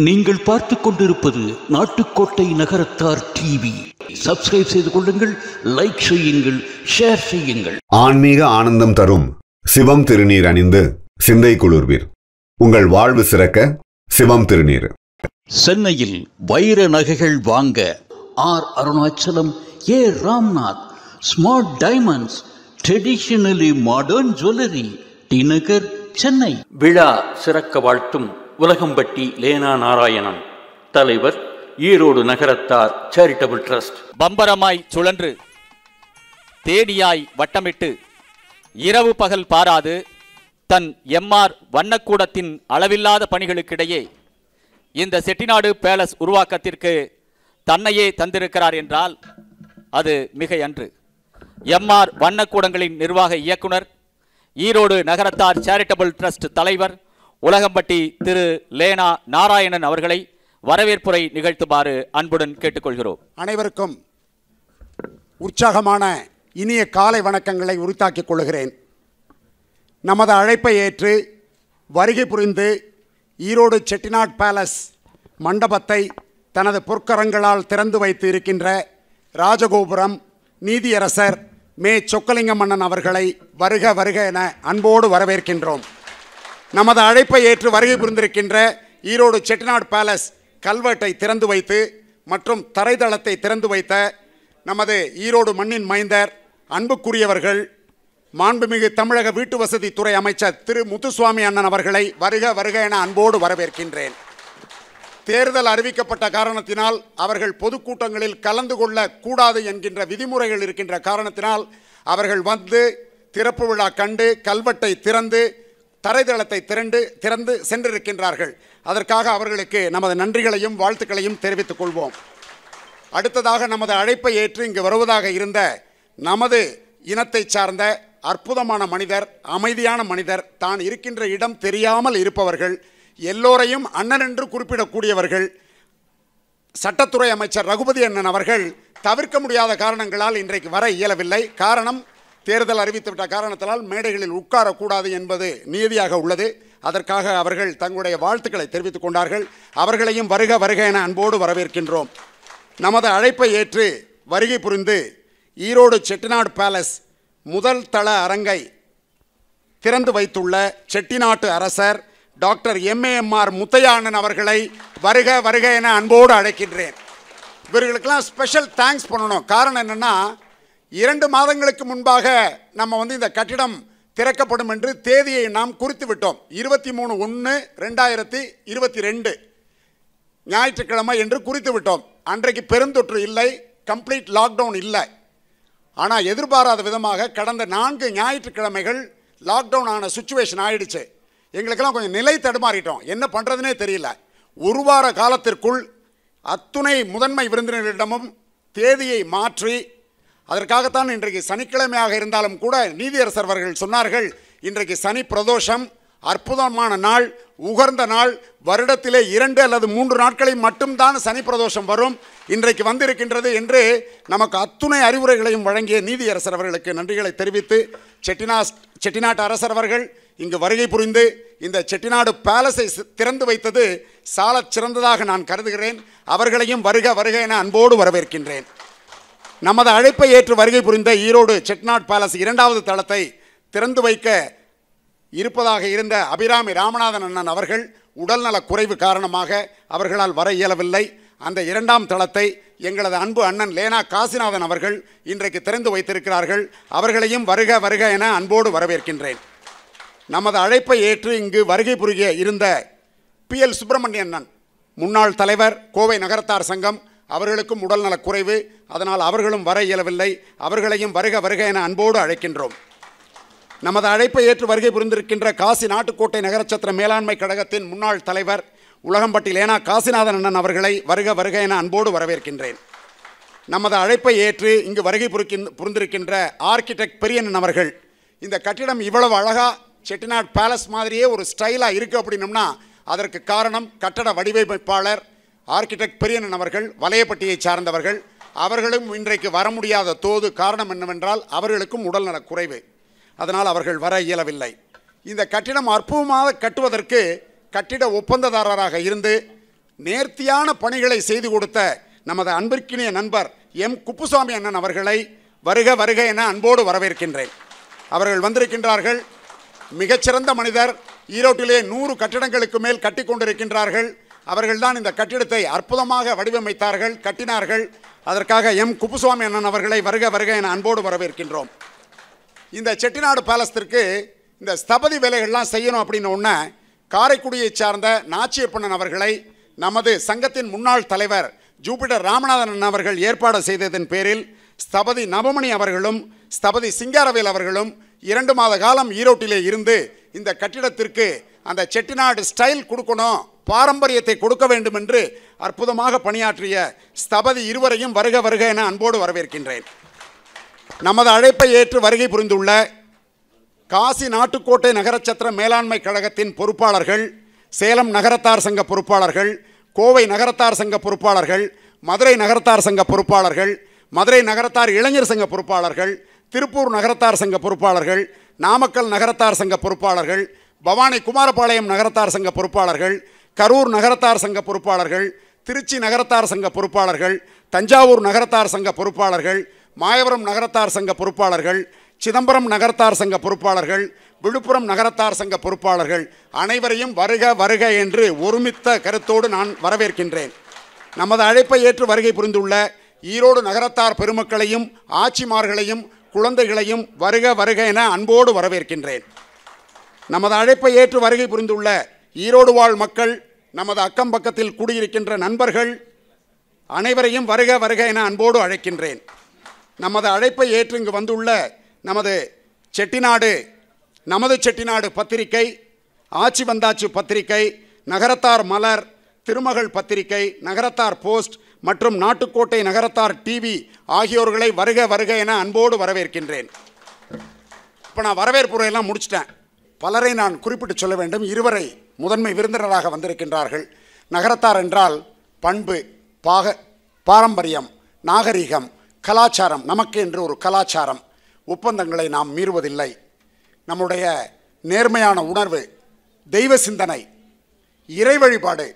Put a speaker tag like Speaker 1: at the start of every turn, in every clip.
Speaker 1: நீங்கள் பார்த்து கொண்டிருப்பது நாட்டுக்கோட்டை நகரத்தார் டிவி. சப்ஸ்கிரைப் செய்து கொள்ளுங்கள், லைக் செய்யுங்கள், ஷேர் செய்யுங்கள்.
Speaker 2: ஆன்மீக ஆனந்தம் தரும் சிவம் திருநீர் அணிந்து சிந்தை குளிர்வீர். உங்கள் வாழ்வு சிறக்க சிவம் திருநீர்.
Speaker 1: சென்னையில் வைர நகைகள் வாங்க R Arunachalam, A Ramnath, smart diamonds, traditionally modern jewellery, T Nagar, Chennai.
Speaker 3: விழா சிறக்க வாழ்த்தும் உலகம்பட்டி லேனா நாராயணன், தலைவர், ஈரோடு நகரத்தார் சேரிட்டபிள் ட்ரஸ்ட்.
Speaker 4: பம்பரமாய் சுழன்று தேடியாய் வட்டமிட்டு இரவு பகல் பாராது தன் எம்ஆர் வண்ணக்கூடத்தின் அளவில்லாத பணிகளுக்கிடையே இந்த செட்டிநாடு பேலஸ் உருவாக்கத்திற்கு தன்னையே தந்திருக்கிறார் என்றால் அது மிகையன்று. எம்ஆர் வண்ணக்கூடங்களின் நிர்வாக இயக்குனர், ஈரோடு நகரத்தார் சேரிட்டபிள் ட்ரஸ்ட் தலைவர், உலகம்பட்டி திரு லேனா நாராயணன் அவர்களை வரவேற்புரை நிகழ்த்துமாறு அன்புடன் கேட்டுக்கொள்கிறோம்.
Speaker 5: அனைவருக்கும் உற்சாகமான இனிய காலை வணக்கங்களை உரித்தாக்கிக் கொள்கிறேன். நமது அழைப்பை ஏற்று வருகை புரிந்து ஈரோடு செட்டிநாட் பேலஸ் மண்டபத்தை தனது பொற்கரங்களால் திறந்து வைத்து இருக்கின்ற ராஜகோபுரம் நீதியரசர் மே சொக்கலிங்கம் அண்ணன் அவர்களை வருக வருக என அன்போடு வரவேற்கின்றோம். நமது அழைப்பை ஏற்று வருகை புரிந்திருக்கின்ற ஈரோடு செட்டிநாட் பேலஸ் கல்வெட்டை திறந்து வைத்து மற்றும் தரைதளத்தை திறந்து வைத்த நமது ஈரோடு மண்ணின் மைந்தர், அன்புக்குரியவர்கள், மாண்புமிகு தமிழக வீட்டு வசதி துறை அமைச்சர் திரு முத்துசுவாமி அண்ணன் அவர்களை வருக வருக என அன்போடு வரவேற்கின்றேன். தேர்தல் அறிவிக்கப்பட்ட காரணத்தினால் அவர்கள் பொதுக்கூட்டங்களில் கலந்து கொள்ள கூடாது என்கின்ற விதிமுறைகள் இருக்கின்ற காரணத்தினால் அவர்கள் வந்து திறப்பு விழா கண்டு கல்வெட்டை திறந்து தரைதளத்தை திறந்து சென்றிருக்கின்றார்கள். அதற்காக அவர்களுக்கு நமது நன்றிகளையும் வாழ்த்துக்களையும் தெரிவித்துக் கொள்வோம். அடுத்ததாக நமது அழைப்பை ஏற்று இங்கு வருவதாக இருந்த நமது இனத்தை சார்ந்த அற்புதமான மனிதர், அமைதியான மனிதர், தான் இருக்கின்ற இடம் தெரியாமல் இருப்பவர்கள், எல்லோரையும் அண்ணன் என்று குறிப்பிடக்கூடியவர்கள், சட்டத்துறை அமைச்சர் ரகுபதி அண்ணன் அவர்கள் தவிர்க்க முடியாத காரணங்களால் இன்றைக்கு வர இயலவில்லை. காரணம், தேர்தல் அறிவித்துவிட்ட காரணத்தினால் மேடைகளில் உட்காரக்கூடாது என்பது நீதியாக உள்ளது. அதற்காக அவர்கள் தங்களுடைய வாழ்த்துக்களை தெரிவித்துக் கொண்டார்கள். அவர்களையும் வருக வருக என அன்போடு வரவேற்கின்றோம். நமது அழைப்பை ஏற்று வருகை புரிந்து ஈரோடு செட்டிநாடு பேலஸ் முதல் தள அரங்கை திறந்து வைத்துள்ள செட்டிநாட்டு அரசர் டாக்டர் எம்ஏஎம்ஆர் முத்தையா அண்ணன் அவர்களை வருக வருக என அன்போடு அழைக்கின்றேன். இவர்களுக்கெல்லாம் ஸ்பெஷல் தேங்க்ஸ் பண்ணணும். காரணம் என்னென்னா, 2 மாதங்களுக்கு முன்பாக நம்ம இந்த கட்டிடம் திறக்கப்படும் என்று தேதியை நாம் குறித்து விட்டோம். 23/1/2022 ஞாயிற்றுக்கிழமை என்று குறித்து விட்டோம். அன்றைக்கு பெருந்தொற்று இல்லை, கம்ப்ளீட் லாக்டவுன் இல்லை. ஆனால் எதிர்பாராத விதமாக கடந்த 4 ஞாயிற்றுக்கிழமைகள் லாக்டவுன் ஆன சுச்சுவேஷன் ஆயிடுச்சு. எங்களுக்கெல்லாம் கொஞ்சம் நிலை தடுமாறிட்டோம், என்ன பண்ணுறதுனே தெரியல. ஒரு வார காலத்திற்குள் அத்துணை முதன்மை விருந்தினரிடமும் தேதியை மாற்றி, அதற்காகத்தான் இன்றைக்கு சனிக்கிழமையாக இருந்தாலும் கூட நீதியரசர் அவர்கள் சொன்னார்கள், இன்றைக்கு சனி பிரதோஷம், அற்புதமான நாள், உகர்ந்த நாள், வருடத்திலே 2 அல்லது 3 நாட்களில் மட்டும்தான் சனி பிரதோஷம் வரும், இன்றைக்கு வந்திருக்கின்றது என்று நமக்கு அத்துணை அறிவுரைகளையும் வழங்கிய நீதியரசர் அவர்களுக்கு நன்றிகளை தெரிவித்து, செட்டிநாட்டு அரசர் அவர்கள் இங்கு வருகை புரிந்து இந்த செட்டிநாடு பேலஸை திறந்து வைத்தது சாலச் சிறந்ததாக நான் கருதுகிறேன். அவர்களையும் வருக வருக என அன்போடு வரவேற்கின்றேன். நமது அழைப்பை ஏற்று வருகை புரிந்த ஈரோடு செட்டிநாட் பேலஸ் 2வது தளத்தை திறந்து வைக்க இருப்பதாக இருந்த அபிராமி ராமநாதன் அண்ணன் அவர்கள் உடல்நல குறைவு காரணமாக அவர்களால் வர இயலவில்லை. அந்த 2ஆம் தளத்தை எங்களது அன்பு அண்ணன் லேனா காசிநாதன் அவர்கள் இன்றைக்கு திறந்து வைத்திருக்கிறார்கள். அவர்களையும் வருக வருக என அன்போடு வரவேற்கின்றேன். நமது அழைப்பை ஏற்று இங்கு வருகை புரிய இருந்த PL சுப்பிரமணியன் அண்ணன், முன்னாள் தலைவர், கோவை நகரத்தார் சங்கம், அவர்களுக்கும் உடல்நல குறைவு, அதனால் அவர்களும் வர இயலவில்லை. அவர்களையும் வருக வருக என அன்போடு அழைக்கின்றோம். நமது அழைப்பை ஏற்று வருகை புரிந்திருக்கின்ற காசி நாட்டுக்கோட்டை நகரச்சத்திர மேலாண்மை கழகத்தின் முன்னாள் தலைவர் உலகம்பட்டி லேனா காசிநாதன் அண்ணன் அவர்களை வருக வருக என அன்போடு வரவேற்கின்றேன். நமது அழைப்பை ஏற்று இங்கு வருகை புரிந்திருக்கின்ற ஆர்கிடெக்ட் பெரியண்ணன் அவர்கள், இந்த கட்டிடம் இவ்வளவு அழகாக செட்டிநாட் பேலஸ் மாதிரியே ஒரு ஸ்டைலாக இருக்குது அப்படின்னம்னா அதற்கு காரணம் கட்டட வடிவமைப்பாளர் ஆர்கிடெக்ட் பெரியண்ணன் அவர்கள், வலையப்பட்டியை சார்ந்தவர்கள். அவர்களும் இன்றைக்கு வர முடியாத தோது. காரணம் என்னவென்றால் அவர்களுக்கும் உடல்நல குறைவு, அதனால் அவர்கள் வர இயலவில்லை. இந்த கட்டிடம் அற்புதமாக கட்டுவதற்கு கட்டிட ஒப்பந்ததாரராக இருந்து நேர்த்தியான பணிகளை செய்து கொடுத்த நமது அன்பிற்கினிய நண்பர் எம் குப்புசாமி அண்ணன் அவர்களை வருக வருக என அன்போடு வரவேற்கின்றேன். அவர்கள் வந்திருக்கின்றார்கள். மிகச்சிறந்த மனிதர். ஈரோட்டிலே 100 கட்டிடங்களுக்கு மேல் கட்டி கொண்டிருக்கின்றார்கள். அவர்கள்தான் இந்த கட்டிடத்தை அற்புதமாக வடிவமைத்தார்கள், கட்டினார்கள். அதற்காக எம் குப்புசாமி அண்ணன் அவர்களை வருக வருக என அன்போடு வரவேற்கின்றோம். இந்த செட்டிநாடு பேலஸிற்கு இந்த ஸ்தபதி வேலைகள்லாம் செய்யணும் அப்படின்னு ஒன்று காரைக்குடியை சார்ந்த நாச்சியப்பண்ணன் அவர்களை நமது சங்கத்தின் முன்னாள் தலைவர் ஜூபிட்டர் ராமநாதன் அவர்கள் ஏற்பாடு செய்ததன் பேரில் ஸ்தபதி நவமணி அவர்களும் ஸ்தபதி சிங்காரவேல் அவர்களும் 2 மாத காலம் ஈரோட்டிலே இருந்து இந்த கட்டிடத்திற்கு அந்த செட்டிநாடு ஸ்டைல் கொடுக்கணும், பாரம்பரியத்தை கொடுக்க வேண்டும் என்று அற்புதமாக பணியாற்றிய ஸ்தபதி இருவரையும் வருக வருக என அன்போடு வரவேற்கின்றேன். நமது அழைப்பை ஏற்று வருகை புரிந்துள்ள காசி நாட்டுக்கோட்டை நகரச்சத்திர மேலாண்மை கழகத்தின் பொறுப்பாளர்கள், சேலம் நகரத்தார் சங்க பொறுப்பாளர்கள், கோவை நகரத்தார் சங்க பொறுப்பாளர்கள், மதுரை நகரத்தார் சங்க பொறுப்பாளர்கள், மதுரை நகரத்தார் இளைஞர் சங்க பொறுப்பாளர்கள், திருப்பூர் நகரத்தார் சங்க பொறுப்பாளர்கள், நாமக்கல் நகரத்தார் சங்க பொறுப்பாளர்கள், பவானி குமாரபாளையம் நகரத்தார் சங்க பொறுப்பாளர்கள், கரூர் நகரத்தார் சங்க பொறுப்பாளர்கள், திருச்சி நகரத்தார் சங்க பொறுப்பாளர்கள், தஞ்சாவூர் நகரத்தார் சங்க பொறுப்பாளர்கள், மாயவரம் நகரத்தார் சங்க பொறுப்பாளர்கள், சிதம்பரம் நகரத்தார் சங்க பொறுப்பாளர்கள், விழுப்புரம் நகரத்தார் சங்க பொறுப்பாளர்கள் அனைவரையும் வருக வருக என்று ஒருமித்த கருத்தோடு நான் வரவேற்கின்றேன். நமது அழைப்பை ஏற்று வருகை புரிந்துள்ள ஈரோடு நகரத்தார் பெருமக்களையும் ஆட்சிமார்களையும் குழந்தைகளையும் வருக வருக என அன்போடு வரவேற்கின்றேன். நமது அழைப்பை ஏற்று வருகை புரிந்துள்ள ஈரோடு வாழ் மக்கள், நமது அக்கம் பக்கத்தில் கூடியிருக்கின்ற நண்பர்கள் அனைவரையும் வருக வருக என அன்போடு அழைக்கின்றேன். நமது அழைப்பை ஏற்று இங்கு வந்துள்ள நமது செட்டிநாடு பத்திரிகை, ஆட்சி வந்தாச்சு பத்திரிகை, நகரத்தார் மலர், திருமகள் பத்திரிகை, நகரத்தார் போஸ்ட் மற்றும் நாட்டுக்கோட்டை நகரத்தார் டிவி ஆகியோர்களை வருக வருக என அன்போடு வரவேற்கின்றேன். இப்போ நான் வரவேற்புரையெல்லாம் முடிச்சிட்டேன். பலரை நான் குறிப்பிட்டு சொல்ல வேண்டும். 2 முதன்மை விருந்தினராக வந்திருக்கின்றார்கள். நகரத்தார் என்றால் பண்பு, பாரம்பரியம், நாகரிகம், கலாச்சாரம். நமக்கு என்று ஒரு கலாச்சாரம். ஒப்பந்தங்களை நாம் மீறுவதில்லை. நம்முடைய நேர்மையான உணர்வு, தெய்வ சிந்தனை, இறை வழிபாடு,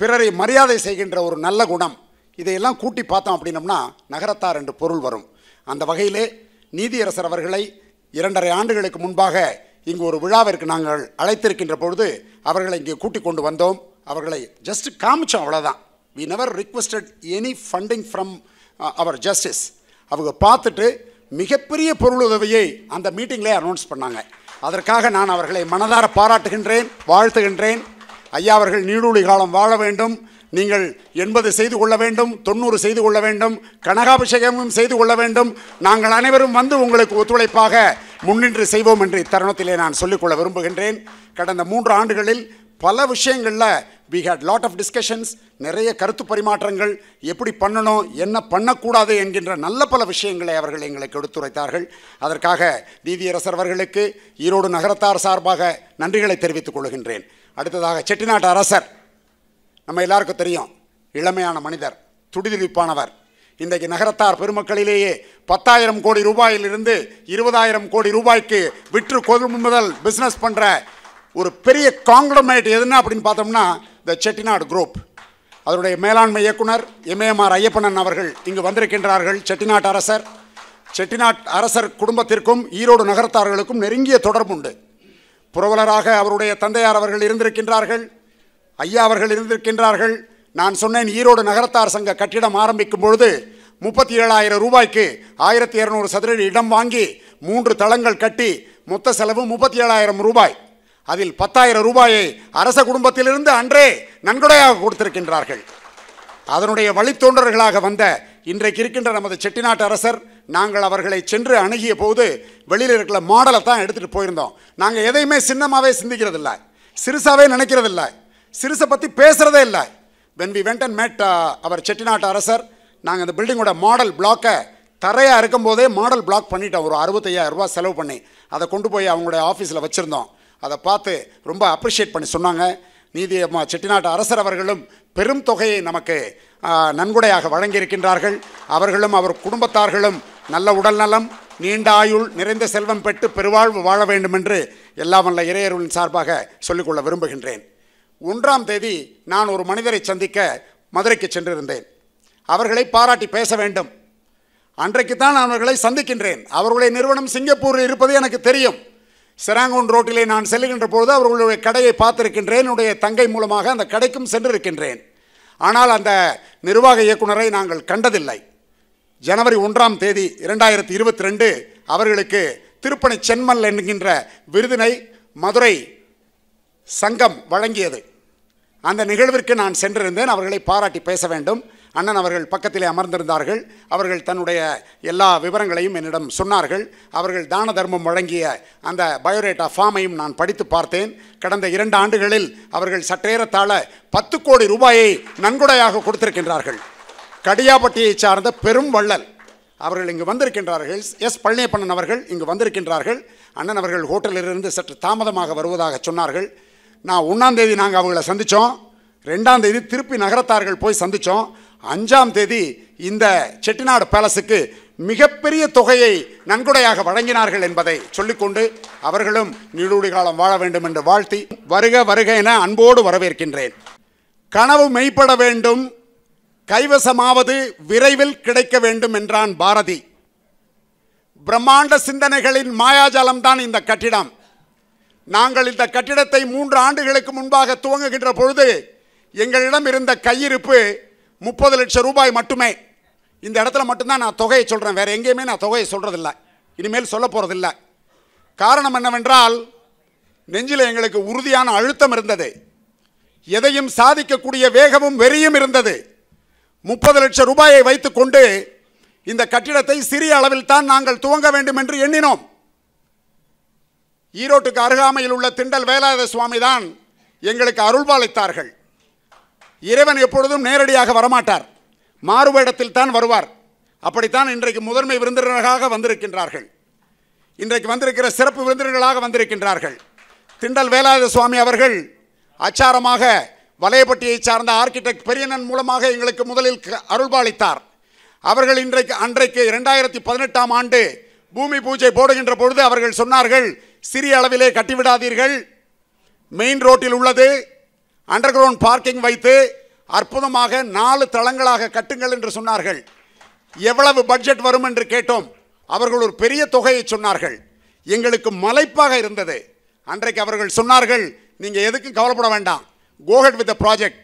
Speaker 5: பிறரை மரியாதை செய்கின்ற ஒரு நல்ல குணம், இதையெல்லாம் கூட்டி பார்த்தோம் அப்படின்னம்னா நகரத்தார் என்று பொருள் வரும். அந்த வகையிலே நீதியரசர் அவர்களை 2.5 ஆண்டுகளுக்கு முன்பாக இங்கு ஒரு விழாவிற்கு நாங்கள் அழைத்திருக்கின்ற பொழுது அவர்களை இங்கே கூட்டி கொண்டு வந்தோம். அவர்களை ஜஸ்ட் காமிச்சோம், அவ்வளோதான். We never requested any funding from our justice. அவங்க பார்த்துட்டு மிகப்பெரிய பொருளுதவியை அந்த மீட்டிங்லேயே அனௌன்ஸ் பண்ணாங்க. அதற்காக நான் அவர்களை மனதார பாராட்டுகின்றேன், வாழ்த்துகின்றேன். ஐயா அவர்கள் நீடூழி காலம் வாழ வேண்டும். நீங்கள் 80 செய்து கொள்ள வேண்டும், 90 செய்து கொள்ள வேண்டும், கனகாபிஷேகமும் செய்து கொள்ள வேண்டும். நாங்கள் அனைவரும் வந்து உங்களுக்கு ஒத்துழைப்பாக முன்னின்று செய்வோம் என்று இத்தருணத்திலே நான் சொல்லிக்கொள்ள விரும்புகின்றேன். கடந்த 3 ஆண்டுகளில் பல விஷயங்களில் we had lot of discussions, நிறைய கருத்து பரிமாற்றங்கள், எப்படி பண்ணணும், என்ன பண்ணக்கூடாது என்கின்ற நல்ல பல விஷயங்களை அவர்கள் எங்களுக்கு எடுத்துரைத்தார்கள். அதற்காக நீதியரசர் அவர்களுக்கு ஈரோடு நகரத்தார் சார்பாக நன்றிகளை தெரிவித்துக் கொள்கின்றேன். அடுத்ததாக செட்டிநாட்டு அரசர், நம்ம எல்லாருக்கும் தெரியும், இளமையான மனிதர், துடிதுடிப்பானவர். இன்றைக்கு நகரத்தார் பெருமக்களிலேயே 10,000 கோடி ரூபாயிலிருந்து 20,000 கோடி ரூபாய்க்கு விற்று கொள்முதல் பிஸ்னஸ் பண்ணுற ஒரு பெரிய காங்கிளமரேட் எதுனா அப்படின்னு பார்த்தோம்னா த செட்டிநாடு குரூப். அதனுடைய மேலாண்மை இயக்குனர் எம்ஏஎம்ஆர் ஐயப்பண்ணன் அவர்கள் இங்கு வந்திருக்கின்றார்கள். செட்டிநாட்டு அரசர் குடும்பத்திற்கும் ஈரோடு நகரத்தார்களுக்கும் நெருங்கிய தொடர்புண்டு. புரவலராக அவருடைய தந்தையார் அவர்கள் இருந்திருக்கின்றார்கள், ஐயா அவர்கள் இருந்திருக்கின்றார்கள். நான் சொன்னேன், ஈரோடு நகரத்தார் சங்க கட்டிடம் ஆரம்பிக்கும் பொழுது 37,000 ரூபாய்க்கு 1200 சதுரடி இடம் வாங்கி 3 தளங்கள் கட்டி மொத்த செலவு 37,000 ரூபாய். அதில் 10,000 ரூபாயை அரச குடும்பத்திலிருந்து அன்றே நன்கொடையாக கொடுத்திருக்கின்றார்கள். அதனுடைய வழித்தோன்றர்களாக வந்த இன்றைக்கு இருக்கின்ற நமது செட்டிநாட்டு அரசர், நாங்கள் அவர்களை சென்று அணுகிய போது வெளியில் இருக்கிற மாடலை தான் எடுத்துகிட்டு போயிருந்தோம். நாங்கள் எதையுமே சின்னமாகவே சிந்திக்கிறதில்லை, சிறுசாகவே நினைக்கிறதில்லை, சிறுசை பற்றி பேசுகிறதே இல்லை. when we went and met அவர் செட்டிநாட்டு அரசர், நாங்கள் அந்த பில்டிங்கோட மாடல் பிளாக்கை தரையாக இருக்கும்போதே மாடல் பிளாக் பண்ணிட்டோம். ஒரு 65,000 ரூபா செலவு பண்ணி அதை கொண்டு போய் அவங்களுடைய ஆஃபீஸில் வச்சுருந்தோம். அதை பார்த்து ரொம்ப அப்ரிஷியேட் பண்ணி சொன்னாங்க. செட்டிநாட்டு அரசர் அவர்களும் பெரும் தொகையை நமக்கு நன்கொடையாக வழங்கியிருக்கின்றார்கள். அவர்களும் அவர் குடும்பத்தார்களும் நல்ல உடல் நலம், நீண்ட ஆயுள், நிறைந்த செல்வம் பெற்று பெருவாழ்வு வாழ வேண்டும் என்று எல்லாம் வல்ல இறையருளின் சார்பாக சொல்லிக்கொள்ள விரும்புகின்றேன். 1ஆம் தேதி நான் ஒரு மனிதரை சந்திக்க மதுரைக்கு சென்றிருந்தேன். அவர்களை பாராட்டி பேச வேண்டும். அன்றைக்கு தான் நான் அவர்களை சந்திக்கின்றேன். அவர்களுடைய நிறுவனம் சிங்கப்பூரில் இருப்பது எனக்கு தெரியும். செராங்கோன் ரோட்டிலே நான் செல்லுகின்ற பொழுது அவர்களுடைய கடையை பார்த்திருக்கின்றேன். என்னுடைய தங்கை மூலமாக அந்த கடைக்கும் சென்றிருக்கின்றேன். ஆனால் அந்த நிர்வாக இயக்குனரை நாங்கள் கண்டதில்லை. ஜனவரி 1ஆம் தேதி 2022 அவர்களுக்கு திருப்பணி சென்மல் என்கின்ற விருதினை மதுரை சங்கம் வழங்கியது. அந்த நிகழ்விற்கு நான் சென்றிருந்தேன். அவர்களை பாராட்டி பேச வேண்டும். அண்ணன் அவர்கள் பக்கத்திலே அமர்ந்திருந்தார்கள். அவர்கள் தன்னுடைய எல்லா விவரங்களையும் என்னிடம் சொன்னார்கள். அவர்கள் தான தர்மம் வழங்கிய அந்த பயோடேட்டா ஃபார்மையும் நான் படித்து பார்த்தேன். கடந்த 2 ஆண்டுகளில் அவர்கள் சற்றேறத்தாழ 10 கோடி ரூபாயை நன்கொடையாக கொடுத்திருக்கின்றார்கள். கடியாப்பட்டியை சார்ந்த பெரும் வள்ளல் அவர்கள் இங்கு வந்திருக்கின்றார்கள். எஸ் பழனியப்பண்ணன் அவர்கள் இங்கு வந்திருக்கின்றார்கள். அண்ணன் அவர்கள் ஹோட்டலிலிருந்து சற்று தாமதமாக வருவதாக சொன்னார்கள். நான் 1ஆம் தேதி நாங்கள் அவங்களை சந்தித்தோம். 2ஆம் தேதி திருப்பி நகரத்தார்கள் போய் சந்தித்தோம். 5ஆம் தேதி இந்த செட்டிநாடு பேலஸுக்கு மிகப்பெரிய தொகையை நன்கொடையாக வழங்கினார்கள் என்பதை சொல்லிக்கொண்டு அவர்களும் நீடூழி காலம் வாழ வேண்டும் என்று வாழ்த்தி வருக வருக என அன்போடு வரவேற்கின்றேன். கனவு மெய்ப்பட வேண்டும், கைவசமாவது விரைவில் கிடைக்க வேண்டும் என்றான் பாரதி. பிரம்மாண்ட சிந்தனைகளின் மாயாஜாலம் தான் இந்த கட்டிடம். நாங்கள் இந்த கட்டிடத்தை 3 ஆண்டுகளுக்கு முன்பாக துவங்குகின்ற பொழுது எங்களிடம் இருந்த கையிருப்பு 30 லட்சம் ரூபாய் மட்டுமே. இந்த இடத்துல மட்டும்தான் நான் தொகையை சொல்கிறேன், வேறு எங்கேயுமே நான் தொகையை சொல்கிறதில்லை, இனிமேல் சொல்ல போகிறதில்லை. காரணம் என்னவென்றால் நெஞ்சில் எங்களுக்கு உறுதியான அழுத்தம் இருந்தது, எதையும் சாதிக்கக்கூடிய வேகமும் வெறியும் இருந்தது. 30 லட்சம் ரூபாயை வைத்துக்கொண்டு இந்த கட்டிடத்தை சிறிய அளவில் தான் நாங்கள் துவங்க வேண்டும் என்று எண்ணினோம். ஈரோட்டுக்கு அருகாமையில் உள்ள திண்டல் வேலாயுத சுவாமி தான் எங்களுக்கு அருள்பாலித்தார்கள். இறைவன் எப்பொழுதும் நேரடியாக வரமாட்டார், மாறுவேடத்தில் தான் வருவார். அப்படித்தான் இன்றைக்கு முதன்மை விருந்தினர்களாக வந்திருக்கின்றார்கள். இன்றைக்கு வந்திருக்கிற சிறப்பு விருந்தினர்களாக வந்திருக்கின்றார்கள். திண்டல் வேலாயுத சுவாமி அவர்கள் அச்சாரமாக வலையப்பட்டியை சார்ந்த ஆர்கிடெக்ட் பெரியண்ணன் மூலமாக எங்களுக்கு முதலில் அருள்பாலித்தார். அவர்கள் அன்றைக்கு 2018ஆம் ஆண்டு பூமி பூஜை போடுகின்ற பொழுது அவர்கள் சொன்னார்கள், சிறிய அளவிலே கட்டிவிடாதீர்கள், மெயின் ரோட்டில் உள்ளது, அண்டர் கிரவுண்ட் பார்க்கிங் வைத்து அற்புதமாக 4 தளங்களாக கட்டுங்கள் என்று சொன்னார்கள். எவ்வளவு பட்ஜெட் வரும் என்று கேட்டோம். அவர்கள் ஒரு பெரிய தொகையை சொன்னார்கள். எங்களுக்கு மலைப்பாக இருந்தது. அன்றைக்கு அவர்கள் சொன்னார்கள், நீங்கள் எதுக்கும் கவலைப்பட வேண்டாம், கோஹெட் வித் த ப்ராஜெக்ட்,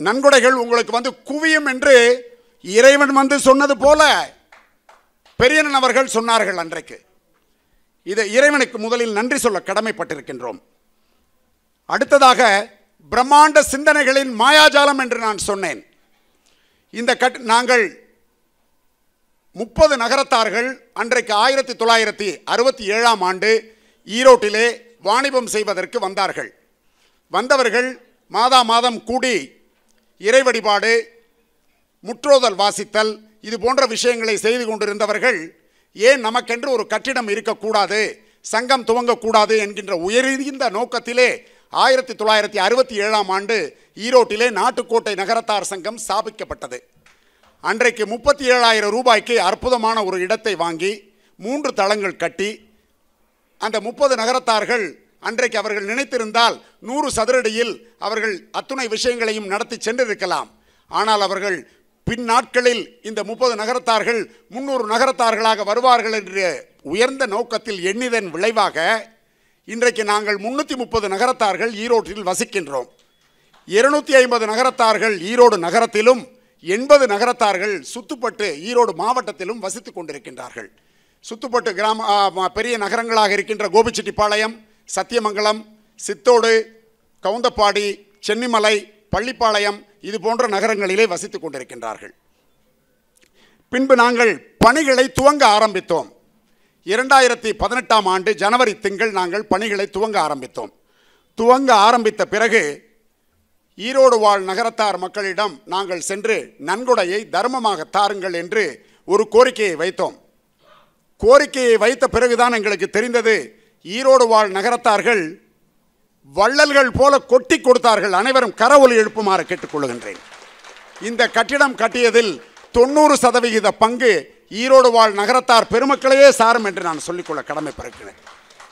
Speaker 5: நன்கொடைகள் உங்களுக்கு வந்து குவியும் என்று இறைவன் வந்து சொன்னது போல பெரியண்ணன் அவர்கள் சொன்னார்கள் அன்றைக்கு. இதை இறைவனுக்கு முதலில் நன்றி சொல்ல கடமைப்பட்டிருக்கின்றோம். அடுத்ததாக பிரம்மாண்ட சிந்தனைகளின் மாயாஜாலம் என்று நான் சொன்னேன். இந்த நாங்கள் 30 நகரத்தார்கள் அன்றைக்கு 1967ஆம் ஆண்டு ஈரோட்டிலே வாணிபம் செய்வதற்கு வந்தார்கள். வந்தவர்கள் மாதம் கூடி இறை வழிபாடு, முற்றோதல் வாசித்தல், இது போன்ற விஷயங்களை செய்து கொண்டிருந்தவர்கள், ஏன் நமக்கென்று ஒரு கட்டிடம் இருக்கக்கூடாது, சங்கம் துவங்கக்கூடாது என்கின்ற உயர்ந்த நோக்கத்திலே 1967ஆம் ஆண்டு ஈரோட்டிலே நாட்டுக்கோட்டை நகரத்தார் சங்கம் ஸ்தாபிக்கப்பட்டது. அன்றைக்கு 37,000 ரூபாய்க்கு அற்புதமான ஒரு இடத்தை வாங்கி 3 தளங்கள் கட்டி அந்த 30 நகரத்தார்கள் அன்றைக்கு அவர்கள் நினைத்திருந்தால் 100 சதுரடியில் அவர்கள் அத்துணை விஷயங்களையும் நடத்தி சென்றிருக்கலாம். ஆனால் அவர்கள் பின் நாட்களில் இந்த 30 நகரத்தார்கள் 300 நகரத்தார்களாக வருவார்கள் என்ற உயர்ந்த நோக்கத்தில் எண்ணிதன் விளைவாக இன்றைக்கு நாங்கள் 330 நகரத்தார்கள் ஈரோட்டில் வசிக்கின்றோம். 250 நகரத்தார்கள் ஈரோடு நகரத்திலும் 80 நகரத்தார்கள் சுத்துப்பட்டு ஈரோடு மாவட்டத்திலும் வசித்துக் கொண்டிருக்கின்றார்கள். சுத்துப்பட்டு பெரிய நகரங்களாக இருக்கின்ற கோபிச்செட்டிப்பாளையம், சத்தியமங்கலம், சித்தோடு, கவுந்தப்பாடி, சென்னிமலை, பள்ளிப்பாளையம், இது போன்ற நகரங்களிலே வசித்துக் கொண்டிருக்கின்றார்கள். பின்பு நாங்கள் பணிகளை துவங்க ஆரம்பித்தோம். 2018ஆம் ஆண்டு ஜனவரி திங்கள் நாங்கள் பணிகளை துவங்க ஆரம்பித்தோம். துவங்க ஆரம்பித்த பிறகு ஈரோடு வாழ் நகரத்தார் மக்களிடம் நாங்கள் சென்று நன்கொடையை தர்மமாக தாருங்கள் என்று ஒரு கோரிக்கையை வைத்தோம். கோரிக்கையை வைத்த பிறகுதான் எங்களுக்கு தெரிந்தது, ஈரோடு வாழ் நகரத்தார்கள் வள்ளல்கள் போல கொட்டி கொடுத்தார்கள். அனைவரும் கரவொலி எழுப்புமாறு கேட்டுக்கொள்கின்றேன். இந்த கட்டிடம் கட்டியதில் 90% பங்கு ஈரோடு வாழ் நகரத்தார் பெருமக்களையே சாரும் என்று நான் சொல்லிக்கொள்ள கடமைப்பட்டிருக்கிறேன்.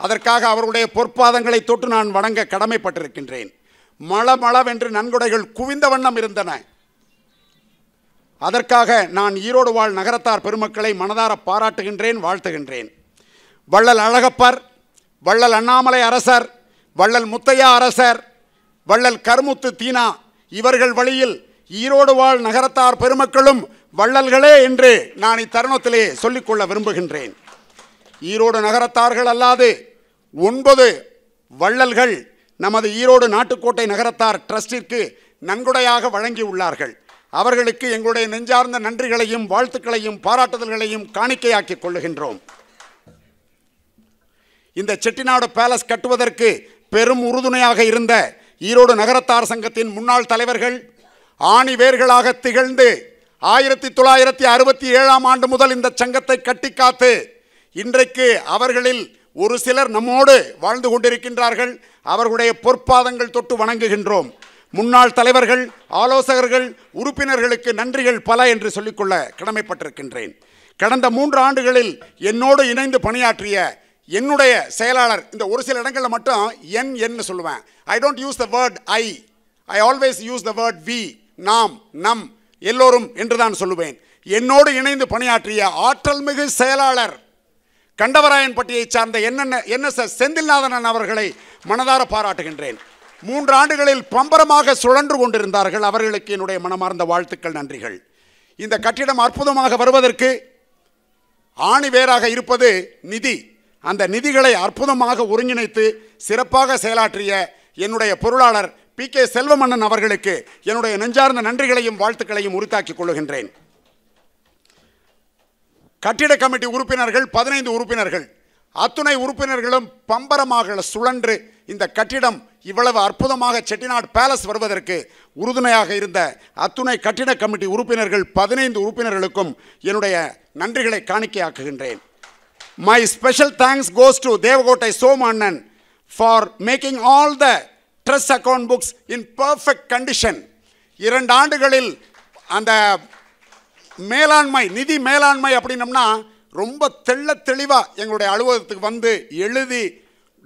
Speaker 5: அதற்காக அவருடைய பொற்பாதங்களை தொட்டு நான் வணங்க கடமைப்பட்டிருக்கின்றேன். மளமளவென்று நன்கொடைகள் குவிந்த வண்ணம் இருந்தன. அதற்காக நான் ஈரோடு வாழ் நகரத்தார் பெருமக்களை மனதார பாராட்டுகின்றேன், வாழ்த்துகின்றேன். வள்ளல் அழகப்பர், வள்ளல் அண்ணாமலை அரசர், வள்ளல் முத்தையா அரசர், வள்ளல் கருமுத்து தீனா இவர்கள் வழியில் ஈரோடு வாழ் நகரத்தார் பெருமக்களும் வள்ளல்களே என்று நான் இத்தருணத்திலே சொல்லிக்கொள்ள விரும்புகின்றேன். ஈரோடு நகரத்தார்கள் அல்லாது 9 வள்ளல்கள் நமது ஈரோடு நாட்டுக்கோட்டை நகரத்தார் டிரஸ்டிற்கு நன்கொடையாக வழங்கியுள்ளார்கள். அவர்களுக்கு எங்களுடைய நெஞ்சார்ந்த நன்றிகளையும் வாழ்த்துக்களையும் பாராட்டுதல்களையும் காணிக்கையாக்கிக் கொள்ளுகின்றோம். இந்த செட்டிநாடு பேலஸ் கட்டுவதற்கு பெரும் உறுதுணையாக இருந்த ஈரோடு நகரத்தார் சங்கத்தின் முன்னாள் தலைவர்கள் ஆணி வேர்களாக திகழ்ந்து 1967ஆம் ஆண்டு முதல் இந்த சங்கத்தை கட்டி காத்து இன்றைக்கு அவர்களில் ஒரு சிலர் நம்மோடு வாழ்ந்து கொண்டிருக்கின்றார்கள். அவர்களுடைய பொற்பாதங்கள் தொட்டு வணங்குகின்றோம். முன்னாள் தலைவர்கள், ஆலோசகர்கள், உறுப்பினர்களுக்கு நன்றிகள் பல என்று சொல்லிக்கொள்ள கடமைப்பட்டிருக்கின்றேன். கடந்த 3 ஆண்டுகளில் என்னோடு இணைந்து பணியாற்றிய என்னுடைய செயலாளர், இந்த ஒரு சில இடங்களில் மட்டும் என் சொல்லுவேன். I don't use the word I always use the word we, நாம், நம், எல்லோரும் என்று தான் சொல்லுவேன். என்னோடு இணைந்து பணியாற்றிய ஆற்றல் மிகு செயலாளர் கண்டவராயன்பட்டியை சார்ந்த NSS செந்தில்நாதன் அவர்களை மனதார பாராட்டுகின்றேன். 3 ஆண்டுகளில் பம்பரமாக சுழன்று கொண்டிருந்தார்கள். அவர்களுக்கு என்னுடைய மனமார்ந்த வாழ்த்துக்கள், நன்றிகள். இந்த கட்டிடம் அற்புதமாக வருவதற்கு ஆணிவேராக இருப்பது நிதி. அந்த நிதிகளை அற்புதமாக ஒருங்கிணைத்து சிறப்பாக செயலாற்றிய என்னுடைய பொருளாளர் PK செல்வமன்னன் அவர்களுக்கு என்னுடைய நெஞ்சார்ந்த நன்றிகளையும் வாழ்த்துக்களையும் உரித்தாக்கிக் கொள்ளுகின்றேன். கட்டிட கமிட்டி உறுப்பினர்கள் 15 உறுப்பினர்கள், அத்துணை உறுப்பினர்களும் பம்பரமாக சுழன்று இந்த கட்டிடம் இவ்வளவு அற்புதமாக செட்டிநாடு பேலஸ் வருவதற்கு உறுதுணையாக இருந்த அத்துணை கட்டிட கமிட்டி உறுப்பினர்கள் 15 உறுப்பினர்களுக்கும் என்னுடைய நன்றிகளை காணிக்கையாக்குகின்றேன். My special thanks goes to Devakottai Somannan for making all the trust account books in perfect condition. 2 ஆண்டுகளில் அந்த மேலாண்மை, நிதி மேலாண்மை அப்படின்னம்னா ரொம்ப தெளிவாக எங்களுடைய அலுவலகத்துக்கு வந்து எழுதி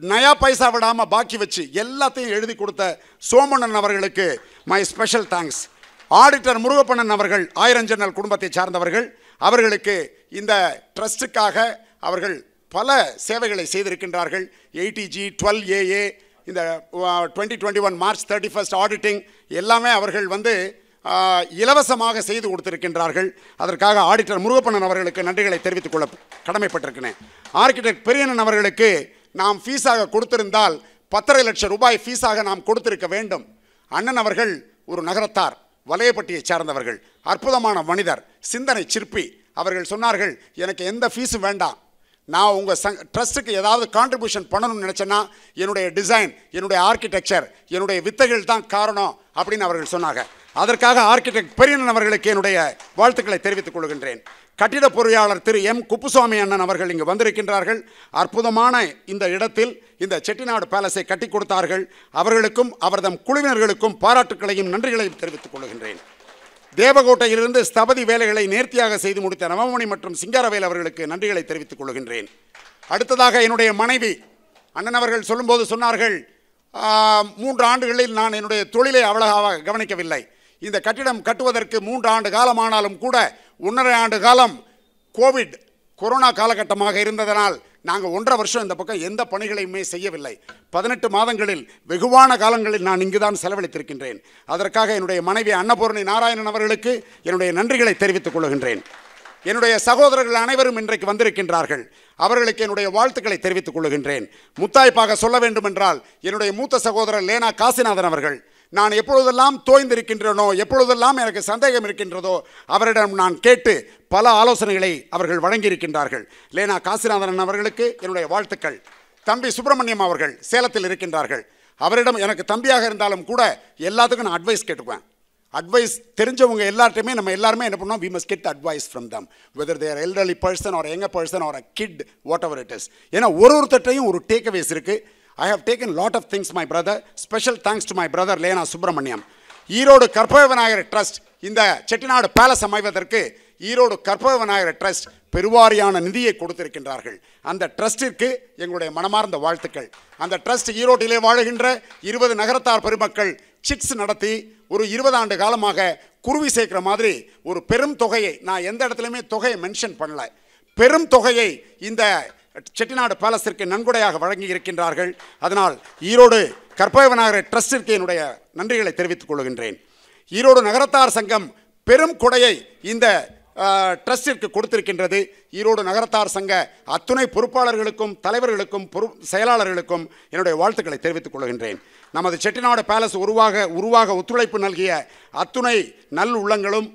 Speaker 5: நயா பைசா விடாமல் பாக்கி வச்சு எல்லாத்தையும் எழுதி கொடுத்த சோமண்ணன் அவர்களுக்கு மை ஸ்பெஷல் தேங்க்ஸ். ஆடிட்டர் முருகப்பண்ணன் அவர்கள் ஆயிரஞ்சன்னல் குடும்பத்தை சார்ந்தவர்கள். அவர்களுக்கு இந்த ட்ரஸ்ட்டுக்காக அவர்கள் பல சேவைகளை செய்திருக்கின்றார்கள். ATG 12AA, இந்த 2021 மார்ச் 31 ஆடிட்டிங் எல்லாமே அவர்கள் வந்து இலவசமாக செய்து கொடுத்திருக்கின்றார்கள். அதற்காக ஆடிட்டர் முருகப்பண்ணன் அவர்களுக்கு நன்றிகளை தெரிவித்துக் கொள்ள கடமைப்பட்டிருக்கிறேன். ஆர்கிடெக்ட் பெரியண்ணன் அவர்களுக்கு நாம் ஃபீஸாக கொடுத்திருந்தால் 1.5 லட்சம் ரூபாய் ஃபீஸாக நாம் கொடுத்திருக்க வேண்டும். அண்ணன் அவர்கள் ஒரு நகரத்தார், வலையப்பட்டியை சார்ந்தவர்கள், அற்புதமான மனிதர், சிந்தனை சிற்பி. அவர்கள் சொன்னார்கள், எனக்கு எந்த ஃபீஸும் வேண்டாம், நான் உங்கள் ட்ரஸ்ட்டுக்கு ஏதாவது கான்ட்ரிபியூஷன் பண்ணணும்னு நினச்சேன்னா என்னுடைய டிசைன், என்னுடைய ஆர்கிடெக்சர், என்னுடைய வித்தைகள் தான் காரணம் அப்படின்னு அவர்கள் சொன்னாங்க. அதற்காக ஆர்கிடெக்ட் பெரியண்ணன் அவர்களுக்கு என்னுடைய வாழ்த்துக்களை தெரிவித்துக் கொள்கின்றேன். கட்டிட பொறியாளர் திரு M. குப்புசாமி அண்ணன் அவர்கள் இங்கு வந்திருக்கின்றார்கள். அற்புதமான இந்த இடத்தில் இந்த செட்டிநாடு பேலஸை கட்டி கொடுத்தார்கள். அவர்களுக்கும் அவர்தம் குழுவினர்களுக்கும் பாராட்டுக்களையும் நன்றிகளையும் தெரிவித்துக் கொள்கின்றேன். தேவகோட்டையிலிருந்து ஸ்தபதி வேலைகளை நேர்த்தியாக செய்து முடித்த நவமணி மற்றும் சிங்காரவேல் அவர்களுக்கு நன்றிகளை தெரிவித்துக் கொள்கின்றேன். அடுத்ததாக என்னுடைய மனைவி அண்ணன் அவர்கள் சொல்லும்போது சொன்னார்கள், 3 ஆண்டுகளில் நான் என்னுடைய தொழிலை அவ்வளவாக கவனிக்கவில்லை. இந்த கட்டிடம் கட்டுவதற்கு 3 ஆண்டு காலமானாலும் கூட 1.5 ஆண்டு காலம் கொரோனா காலகட்டமாக இருந்ததனால் நாங்கள் 1.5 வருஷம் இந்த பக்கம் எந்த பணிகளையுமே செய்யவில்லை. 18 மாதங்களில் வெகுவான காலங்களில் நான் இங்கு தான் செலவழித்திருக்கின்றேன். அதற்காக என்னுடைய மனைவி அன்னபூர்ணி நாராயணன் அவர்களுக்கு என்னுடைய நன்றிகளை தெரிவித்துக் கொள்கின்றேன். என்னுடைய சகோதரர்கள் அனைவரும் இன்றைக்கு வந்திருக்கின்றார்கள். அவர்களுக்கு என்னுடைய வாழ்த்துக்களை தெரிவித்துக் கொள்கின்றேன். முத்தாய்ப்பாக சொல்ல வேண்டும் என்றால் என்னுடைய மூத்த சகோதரர் லேனா காசிநாதன் அவர்கள், நான் எப்பொழுதெல்லாம் தோய்ந்திருக்கின்றனோ, எப்பொழுதெல்லாம் எனக்கு சந்தேகம் இருக்கின்றதோ அவரிடம் நான் கேட்டு பல ஆலோசனைகளை அவர்கள் வழங்கியிருக்கின்றார்கள். லேனா காசிநாதன் அவர்களுக்கு என்னுடைய வாழ்த்துக்கள். தம்பி சுப்பிரமணியம் அவர்கள் சேலத்தில் இருக்கின்றார்கள். அவரிடம் எனக்கு தம்பியாக இருந்தாலும் கூட எல்லாத்துக்கும் நான் அட்வைஸ் கேட்டுக்குவேன். அட்வைஸ் தெரிஞ்சவங்க எல்லார்ட்டையுமே நம்ம எல்லாருமே என்ன பண்ணோம், we must get advice from them, whether they are elderly person or a younger person or a kid, whatever it is. ஏன்னா ஒருத்தட்டையும் ஒரு டேக்அவேஸ் இருக்குது. I have taken lot of things, my brother. Special thanks to my brother Lena Subramaniam. Erode Karpaga Vinayagar trust இந்த Chettinad palace அமைவதற்கு Erode Karpaga Vinayagar trust பெருவாரியான நிதியை கொடுத்திருக்கின்றார்கள். அந்த ட்ரஸ்டிற்கு எங்களுடைய மனமார்ந்த வாழ்த்துக்கள். அந்த ட்ரஸ்ட் ஈரோட்டிலே வாழுகின்ற 20 நகரத்தார் பெருமக்கள் சிக்ஸ் நடத்தி ஒரு 20 ஆண்டு காலமாக குருவி சேர்க்கிற மாதிரி ஒரு பெரும் தொகையை, நான் எந்த இடத்துலையுமே தொகையை மென்ஷன் பண்ணல, பெரும் தொகையை இந்த செட்டிநாடு பேலஸிற்கு நன்கொடையாக வழங்கி இருக்கின்றார்கள். அதனால் ஈரோடு கற்பக விநாயகர் ட்ரஸ்டிற்கு என்னுடைய நன்றிகளை தெரிவித்துக் கொள்கின்றேன். ஈரோடு நகரத்தார் சங்கம் பெரும் கொடையை இந்த ட்ரஸ்டிற்கு கொடுத்திருக்கின்றது. ஈரோடு நகரத்தார் சங்க அத்துணை பொறுப்பாளர்களுக்கும் தலைவர்களுக்கும் செயலாளர்களுக்கும் என்னுடைய வாழ்த்துக்களை தெரிவித்துக் கொள்கின்றேன். நமது செட்டிநாடு பேலஸ் உருவாக ஒத்துழைப்பு நல்கிய அத்துணை நல் உள்ளங்களும்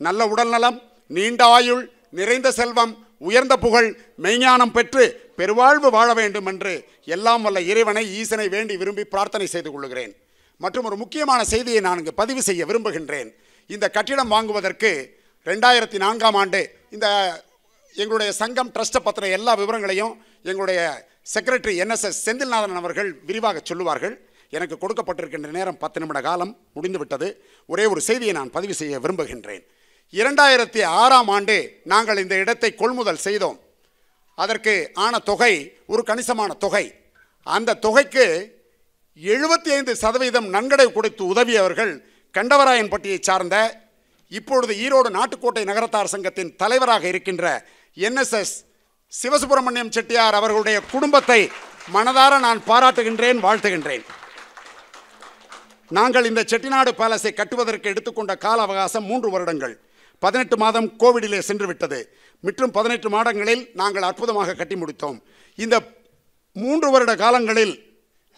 Speaker 5: நல்ல உடல்நலம், நீண்ட ஆயுள், நிறைந்த செல்வம், உயர்ந்த புகழ், மெய்ஞானம் பெற்று பெருவாழ்வு வாழ வேண்டும் என்று எல்லாம் வல்ல இறைவனை ஈசனை வேண்டி விரும்பி பிரார்த்தனை செய்து கொள்கிறேன். மற்றும் ஒரு முக்கியமான செய்தியை நான் இங்கு பதிவு செய்ய விரும்புகின்றேன். இந்த கட்டிடம் வாங்குவதற்கு 2004ஆம் ஆண்டு இந்த எங்களுடைய சங்கம் ட்ரஸ்ட்டை பற்றின எல்லா விவரங்களையும் எங்களுடைய செக்ரட்டரி NSS செந்தில்நாதன் அவர்கள் விரிவாக சொல்லுவார்கள். எனக்கு கொடுக்கப்பட்டிருக்கின்ற நேரம் 10 நிமிட காலம் முடிந்துவிட்டது. ஒரே ஒரு செய்தியை நான் பதிவு செய்ய விரும்புகின்றேன். 2006ஆம் ஆண்டு நாங்கள் இந்த இடத்தை கொள்முதல் செய்தோம். அதற்கு ஆன தொகை ஒரு கணிசமான தொகை. அந்த தொகைக்கு 75% நன்கொடை கொடுத்து உதவியவர்கள் கண்டவராயன்பட்டியை சார்ந்த, இப்பொழுது ஈரோடு நாட்டுக்கோட்டை நகரத்தார் சங்கத்தின் தலைவராக இருக்கின்ற NSS சிவசுப்பிரமணியம் செட்டியார் அவர்களுடைய குடும்பத்தை மனதார நான் பாராட்டுகின்றேன், வாழ்த்துகின்றேன். நாங்கள் இந்த செட்டிநாடு பேலஸை கட்டுவதற்கு எடுத்துக்கொண்ட கால அவகாசம் 3 வருடங்கள். 18 மாதம் கோவிடிலே சென்று விட்டது. மற்றும் 18 மாதங்களில் நாங்கள் அற்புதமாக கட்டி முடித்தோம். இந்த 3 வருட காலங்களில்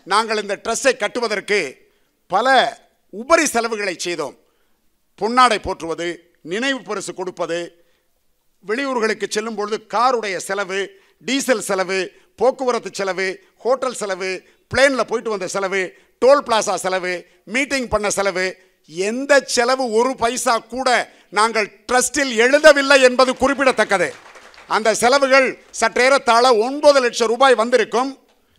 Speaker 5: நாங்கள் இந்த ட்ரஸ்டை கட்டுவதற்கு பல உபரி செலவுகளை செய்தோம். பொன்னாடை போற்றுவது, நினைவு பரிசு கொடுப்பது, வெளியூர்களுக்கு செல்லும் பொழுது காருடைய செலவு, டீசல் செலவு, போக்குவரத்து செலவு, ஹோட்டல் செலவு, பிளேனில் போயிட்டு வந்த செலவு, டோல் பிளாசா செலவு, மீட்டிங் பண்ண செலவு, எந்த செலவு ஒரு பைசா கூட நாங்கள் ட்ரஸ்டில் எழுதவில்லை என்பது குறிப்பிடத்தக்கது. அந்த செலவுகள் சற்றேறத்தாழ 9 லட்சம் ரூபாய் வந்திருக்கும்.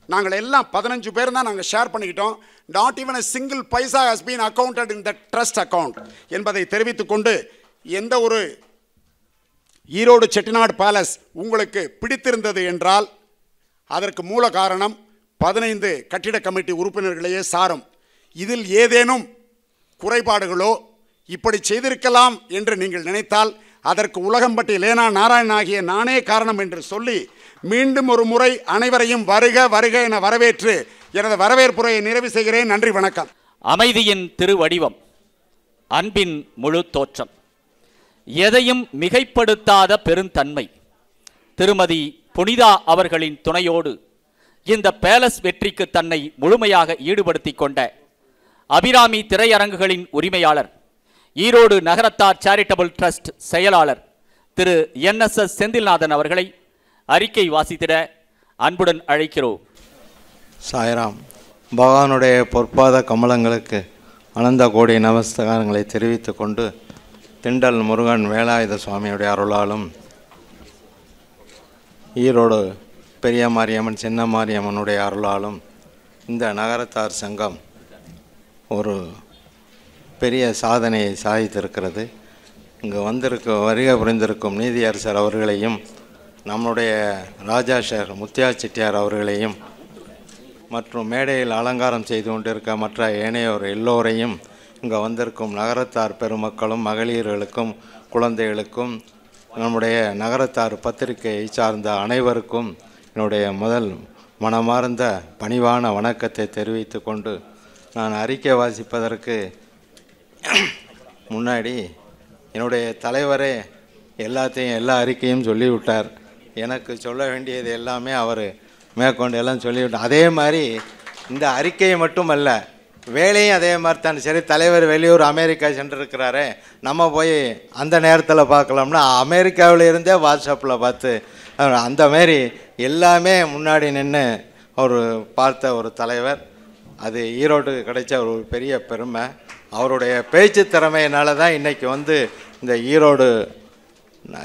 Speaker 5: நாங்கள் எல்லாம் 15 பேர் தான் நாங்கள் ஷேர் பண்ணிக்கிட்டோம். Not even a single paisa has been accounted in the trust account என்பதை தெரிவித்துக் கொண்டு, எந்த ஒரு ஈரோடு செட்டிநாடு பேலஸ் உங்களுக்கு பிடித்திருந்தது என்றால் அதற்கு மூல காரணம் 15 கட்டிட கமிட்டி உறுப்பினர்களையே சாரும். இதில் ஏதேனும் குறைபாடுகளோ இப்படி செய்திருக்கலாம் என்று நீங்கள் நினைத்தால் அதற்கு உலகம்பட்டி லேனா நாராயணன் ஆகிய நானே காரணம் என்று சொல்லி மீண்டும் ஒரு முறை அனைவரையும் வருக வருக என வரவேற்று எனது வரவேற்புரையை நிறைவு செய்கிறேன். நன்றி, வணக்கம்.
Speaker 4: அமைதியின் திருவடிவம், அன்பின் முழு தோற்றம், எதையும் மிகைப்படுத்தாத பெருந்தன்மை, திருமதி புனிதா அவர்களின் துணையோடு இந்த பேலஸ் வெற்றிக்கு தன்னை முழுமையாக ஈடுபடுத்திக் கொண்ட அபிராமி திரையரங்குகளின் உரிமையாளர், ஈரோடு நகரத்தார் சேரிட்டபிள் ட்ரஸ்ட் செயலாளர் திரு NSS செந்தில்நாதன் அவர்களை அறிக்கை வாசித்திட அன்புடன் அழைக்கிறோம்.
Speaker 6: சாய்ராம். பகவானுடைய பொற்பாத கமலங்களுக்கு அனந்த கோடி நமஸ்காரங்களை தெரிவித்து கொண்டு, திண்டல் முருகன் வேலாயுத சுவாமியுடைய அருளாலும் ஈரோடு பெரிய மாரியம்மன் சின்ன மாரியம்மனுடைய அருளாலும் இந்த நகரத்தார் சங்கம் ஒரு பெரிய சாதனையை சாதித்திருக்கிறது. இங்கு வருகை புரிந்திருக்கும் நீதியரசர் அவர்களையும், நம்முடைய ராஜா ஷேர் முத்தியா செட்டியார் அவர்களையும், மற்றும் மேடையில் அலங்காரம் செய்து கொண்டிருக்க மற்ற ஏனையோர் எல்லோரையும், இங்கே வந்திருக்கும் நகரத்தார் பெருமக்களும் மகளிர்களுக்கும் குழந்தைகளுக்கும், நம்முடைய நகரத்தார் பத்திரிகையை சார்ந்த அனைவருக்கும் என்னுடைய முதல் மனமார்ந்த பணிவான வணக்கத்தை தெரிவித்து கொண்டு, நான் அறிக்கை வாசிப்பதற்கு முன்னாடி என்னுடைய தலைவரே எல்லா அறிக்கையும் சொல்லிவிட்டார். எனக்கு சொல்ல வேண்டியது எல்லாமே அவர் மேற்கொண்டு எல்லாம் சொல்லிவிட்டார். அதே மாதிரி இந்த அறிக்கையை மட்டுமல்ல, வேலையும் அதே மாதிரி தான். சரி, தலைவர் வெளியூர் அமெரிக்கா சென்றிருக்கிறாரே, நம்ம போய் அந்த நேரத்தில் பார்க்கலாம்னா அமெரிக்காவில் இருந்தே வாட்ஸ்அப்பில் பார்த்து அந்த மாதிரி எல்லாமே முன்னாடி நின்று அவர் பார்த்த ஒரு தலைவர். அது ஈரோட்டுக்கு கிடைச்ச ஒரு பெரிய பெருமை. அவருடைய பேச்சு திறமையினால தான் இன்றைக்கி இந்த ஈரோடு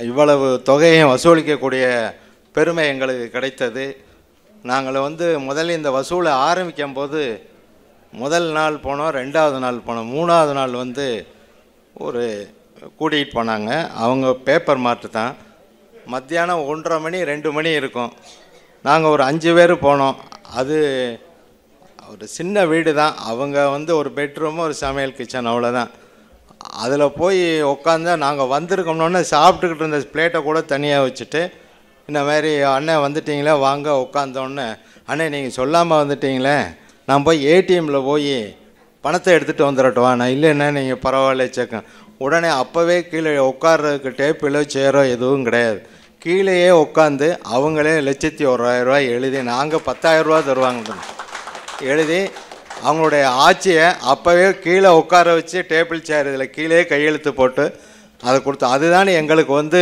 Speaker 6: இவ்வளவு தொகையை வசூலிக்கக்கூடிய பெருமை எங்களுக்கு கிடைத்தது. நாங்கள் முதல்ல இந்த வசூலை ஆரம்பிக்கும் போது முதல் நாள் போனோம், 2வது நாள் போனோம், 3வது நாள் ஒரு கூட்டிகிட்டு போனாங்க. அவங்க பேப்பர் மார்ட்டு தான். மத்தியானம் 1:30 மணி 2 மணி இருக்கும். நாங்கள் ஒரு 5 பேர் போனோம். அது ஒரு சின்ன வீடு தான். அவங்க வந்து ஒரு பெட்ரூமு ஒரு சமையல் கிச்சன் அவ்வளோதான். அதில் போய் உட்காந்தா நாங்கள் வந்திருக்கோம்னோடனே சாப்பிட்டுக்கிட்டு இருந்த பிளேட்டை கூட தனியாக வச்சுட்டு இந்த மாதிரி அண்ணன் வந்துட்டிங்களே வாங்க உட்காந்தோடனே, அண்ணே நீங்கள் சொல்லாமல் வந்துட்டிங்களே, நான் போய் ஏடிஎம்மில் போய் பணத்தை எடுத்துகிட்டு வந்துடட்டுவா. நான் இல்லைன்னா நீங்கள் பரவாயில்ல சேர்க்கேன். உடனே அப்போவே கீழே உட்கார்றதுக்கு டேப்பிலோ சேரோ எதுவும் கிடையாது. கீழேயே உட்காந்து அவங்களே 1,01,000 எழுதி, நாங்கள் 10,000 தருவாங்க எழுதி அவங்களுடைய ஆட்சியை அப்போவே கீழே உட்கார வச்சு டேபிள் சேர் இதில் கீழே கையெழுத்து போட்டு அதை கொடுத்தோம். அதுதான் எங்களுக்கு வந்து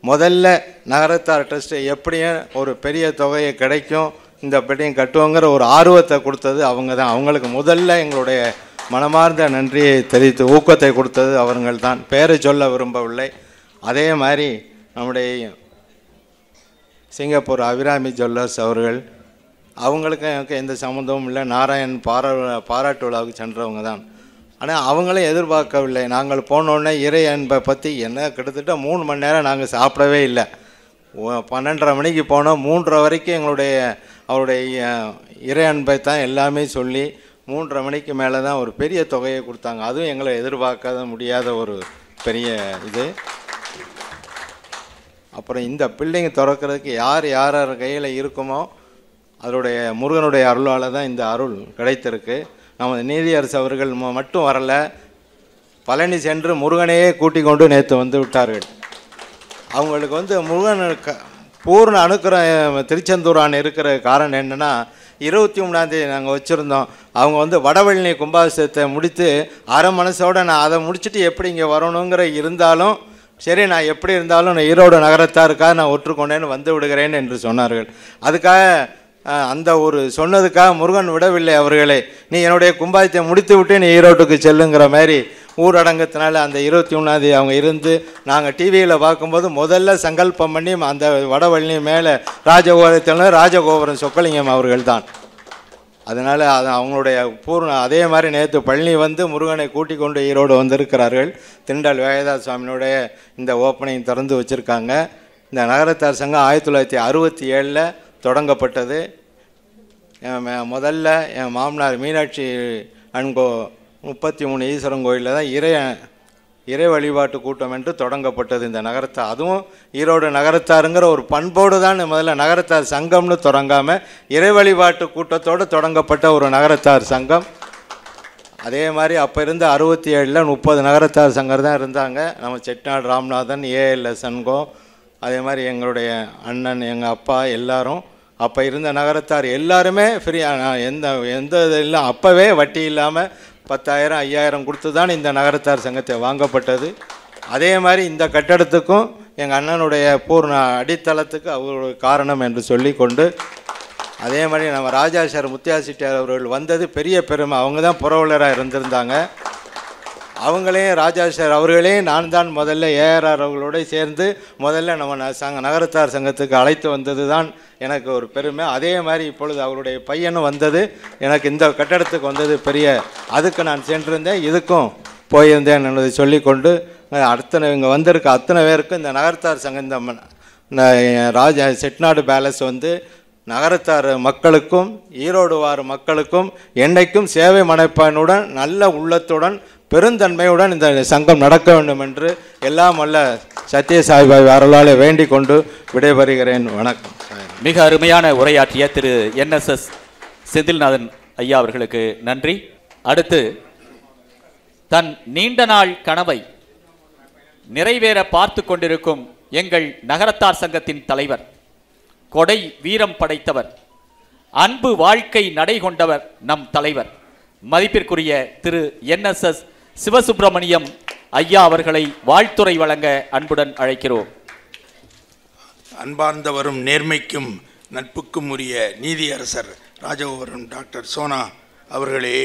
Speaker 6: முதல்ல நகரத்தார் ட்ரஸ்ட்டு எப்படியும் ஒரு பெரிய தொகையை கிடைக்கும், இந்த பெட்டியும் கட்டுவோங்கிற ஒரு ஆர்வத்தை கொடுத்தது அவங்க தான். அவங்களுக்கு முதல்ல எங்களுடைய மனமார்ந்த நன்றியை தெரிவித்து ஊக்கத்தை கொடுத்தது அவர்கள் தான். பேரை சொல்ல விரும்பவில்லை. அதே மாதிரி நம்முடைய சிங்கப்பூர் அபிராமி ஜுவல்லர்ஸ் அவர்கள், அவங்களுக்கும் எனக்கு எந்த சம்மந்தமும் இல்லை. நாராயண் பாராட்டு விழாவுக்கு சென்றவங்க தான். ஆனால் அவங்களும் எதிர்பார்க்கவில்லை. நாங்கள் போனோடனே இறை அன்பை பற்றி என்ன கிட்டத்தட்ட 3 மணி நேரம் நாங்கள் சாப்பிடவே இல்லை. 12:30 மணிக்கு போனோம். 3:30 வரைக்கும் அவருடைய இறை அன்பை தான் எல்லாமே சொல்லி 3:30 மணிக்கு மேலே தான் ஒரு பெரிய தொகையை கொடுத்தாங்க. அதுவும் எங்களை எதிர்பார்க்காத முடியாத ஒரு பெரிய இது. அப்புறம் இந்த பில்டிங் திறக்கிறதுக்கு யார் யார் கையில் இருக்குமோ அதனுடைய முருகனுடைய அருளால் தான் இந்த அருள் கிடைத்திருக்கு. நமது நீதியரசு அவர்கள் மட்டும் வரலை, பழனி சென்று முருகனையே கூட்டிக் கொண்டு நேற்று வந்து விட்டார்கள். அவங்களுக்கு வந்து முருகன் பூர்ண அனுக்கிரகம் திருச்செந்தூரான் இருக்கிற காரணம் என்னென்னா, 23ஆம் தேதி நாங்கள் வச்சுருந்தோம். அவங்க வந்து வடவழனி கும்பாபிஷேகத்தை முடித்து அரை மனசோடு நான் அதை முடிச்சுட்டு எப்படி இங்கே வரணுங்கிற இருந்தாலும் சரி, நான் எப்படி இருந்தாலும் நான் ஈரோடு நகரத்தாருக்காக நான் ஒற்றுக்கொண்டேன்னு வந்து விடுகிறேன் என்று சொன்னார்கள். அதுக்காக அந்த ஒரு சொன்னதுக்காக முருகன் விடவில்லை அவர்களே. நீ என்னுடைய கும்பாயத்தை முடித்து விட்டு நீ ஈரோட்டுக்கு செல்லுங்கிற மாதிரி ஊரடங்கத்தினால அந்த 23ஆம் தேதி அவங்க இருந்து நாங்கள் டிவியில் பார்க்கும்போது முதல்ல சங்கல்பம் பண்ணி அந்த வடவழனி மேலே ராஜகோபுரம் சொக்கலிங்கம் அவர்கள் தான். அதனால் அது அவங்களுடைய அதே மாதிரி நேற்று பழனி வந்து முருகனை கூட்டிக் கொண்டு ஈரோடு வந்திருக்கிறார்கள். திண்டல் வேதா சுவாமியினுடைய இந்த ஓப்பனிங் திறந்து வச்சுருக்காங்க. இந்த நகரத்தார் சங்கம் 1967 தொடங்கப்பட்டது. முதல்ல என் மாமனார் மீனாட்சி அன்கோ 33 ஈஸ்வரன் கோயிலில் தான் இறை வழிபாட்டு கூட்டம் என்று தொடங்கப்பட்டது இந்த நகரத்தார். அதுவும் ஈரோடு நகரத்தாருங்கிற ஒரு பண்போடு தான் முதல்ல நகரத்தார் சங்கம்னு தொடங்காமல் இறை வழிபாட்டு கூட்டத்தோடு தொடங்கப்பட்ட ஒரு நகரத்தார் சங்கம். அதே மாதிரி அப்போ இருந்த 67 30 நகரத்தார் சங்கர் தான் இருந்தாங்க. நம்ம செட்டிநாடு ராமநாதன், ஏஎல்எஸ் அன்கோ, அதே மாதிரி எங்களுடைய அண்ணன், எங்கள் அப்பா எல்லாரும் அப்போ இருந்த நகரத்தார் எல்லாருமே ஃப்ரீயாக எந்த இதெல்லாம் அப்போவே வட்டி இல்லாமல் 10,000 5,000 கொடுத்து தான் இந்த நகரத்தார் சங்கத்தை வாங்கப்பட்டது. அதே மாதிரி இந்த கட்டடத்துக்கும் எங்கள் அண்ணனுடைய பூர்ண அடித்தளத்துக்கு அவருடைய காரணம் என்று சொல்லி கொண்டு, அதே மாதிரி நம்ம ராஜா சார் முத்தியா செட்டியார் அவர்கள் வந்தது பெரிய பெருமை. அவங்க தான் புரவலராக இருந்திருந்தாங்க. அவங்களையும் ராஜா சார் அவர்களையும் நான் தான் முதல்ல ஏஆர்ஆர் அவர்களோடு சேர்ந்து முதல்ல நம்ம நகரத்தார் சங்கத்துக்கு அழைத்து வந்தது தான் எனக்கு ஒரு பெருமை. அதே மாதிரி இப்பொழுது அவருடைய பையனும் வந்தது எனக்கு இந்த கட்டடத்துக்கு வந்தது பெரிய, அதுக்கு நான் சென்றிருந்தேன், இதுக்கும் போயிருந்தேன் என்பதை சொல்லிக்கொண்டு இங்கே வந்திருக்க அத்தனை பேருக்கும் இந்த நகரத்தார் சங்கம் இந்த செட்டிநாடு பேலஸ் வந்து நகரத்தார் மக்களுக்கும் ஈரோடு வார மக்களுக்கும் என்றைக்கும் சேவை மனப்பானுடன் நல்ல உள்ளத்துடன் பெருந்தன்மையுடன் இந்த சங்கம் நடக்க வேண்டும் என்று எல்லாம் வல்ல சத்யசாய்பாய் அருளாலே வேண்டிக் கொண்டு விடைபெறுகிறேன். வணக்கம்.
Speaker 4: மிக அருமையான உரையாற்றிய திரு NSS செந்தில்நாதன் ஐயா அவர்களுக்கு நன்றி. அடுத்து தன் நீண்ட நாள் கனவை நிறைவேற பார்த்து கொண்டிருக்கும் எங்கள் நகரத்தார் சங்கத்தின் தலைவர், கொடை வீரம் படைத்தவர், அன்பு வாழ்க்கை நடை கொண்டவர் நம் தலைவர் மதிப்பிற்குரிய திரு NSS சிவசுப்பிரமணியம் ஐயா அவர்களை வாழ்த்துரை வழங்க அன்புடன் அழைக்கிறோம்.
Speaker 7: அன்பார்ந்தவரும் நேர்மைக்கும் நட்புக்கும் உரிய நீதியரசர் ராஜகோபுரம் டாக்டர் சோனா அவர்களே,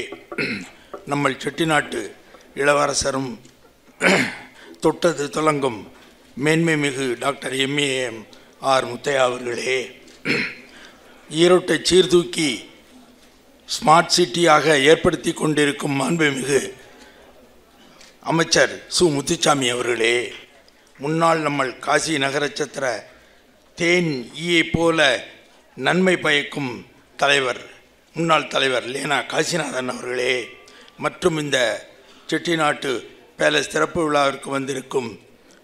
Speaker 7: நம்ம செட்டிநாட்டு இளவரசரும் தொட்டது துலங்கும் மேன்மை மிகு டாக்டர் MAR முத்தையா அவர்களே, ஈரோட்டை சீர்தூக்கி ஸ்மார்ட் சிட்டியாக ஏற்படுத்தி கொண்டிருக்கும் மாண்புமிகு அமைச்சர் சு முத்துசாமி அவர்களே, முன்னாள் நம்ம காசி நகரச்சத்திர தேன் ஈயை போல நன்மை பயக்கும் தலைவர் முன்னாள் தலைவர் லேனா காசிநாதன் அவர்களே, மற்றும் இந்த செட்டிநாட்டு பேலஸ் திறப்பு விழாவிற்கு வந்திருக்கும்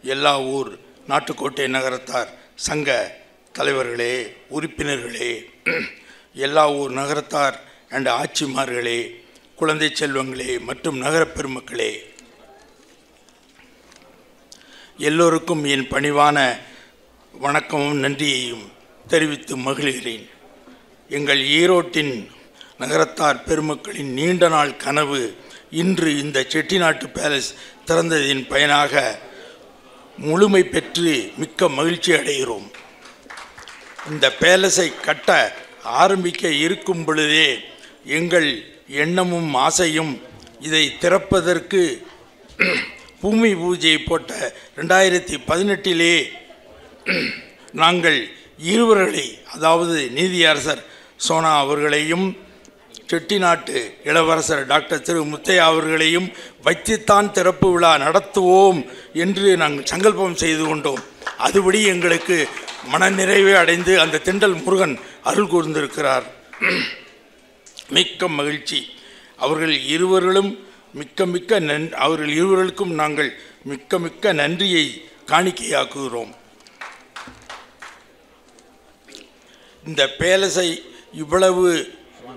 Speaker 7: எல்லா ஊர் நாட்டுக்கோட்டை நகரத்தார் சங்க தலைவர்களே, உறுப்பினர்களே, எல்லா ஊர் நகரத்தார் அண்ட் ஆட்சிமார்களே, குழந்தை செல்வங்களே மற்றும் நகரப் பெருமக்களே, எல்லோருக்கும் என் பணிவான வணக்கமும் நன்றியையும் தெரிவித்து மகிழ்கிறேன். எங்கள் ஈரோட்டின் நகரத்தார் பெருமக்களின் நீண்ட நாள் கனவு இன்று இந்த செட்டிநாட்டு பேலஸ் திறந்ததின் பயனாக முழுமை பெற்று மிக்க மகிழ்ச்சி அடைகிறோம். இந்த பேலஸை கட்ட ஆரம்பிக்க இருக்கும் பொழுதே எங்கள் எண்ணமும் ஆசையும் இதை திறப்பதற்கு பூமி பூஜையை போட்ட 2018 நாங்கள் இருவர்களை, அதாவது நீதியரசர் சோனா அவர்களையும் செட்டிநாட்டு இளவரசர் டாக்டர் திரு முத்தையா அவர்களையும் வைத்துத்தான் திறப்பு விழா நடத்துவோம் என்று நாங்கள் சங்கல்பம் செய்து கொண்டோம். அதுபடி எங்களுக்கு மனநிறைவை அடைந்து அந்த திண்டல் முருகன் அருள் கூர்ந்திருக்கிறார். மிக்க மகிழ்ச்சி. அவர்கள் இருவர்களுக்கும் நாங்கள் மிக்க நன்றியை காணிக்கையாக்குகிறோம். இந்த பேலஸை இவ்வளவு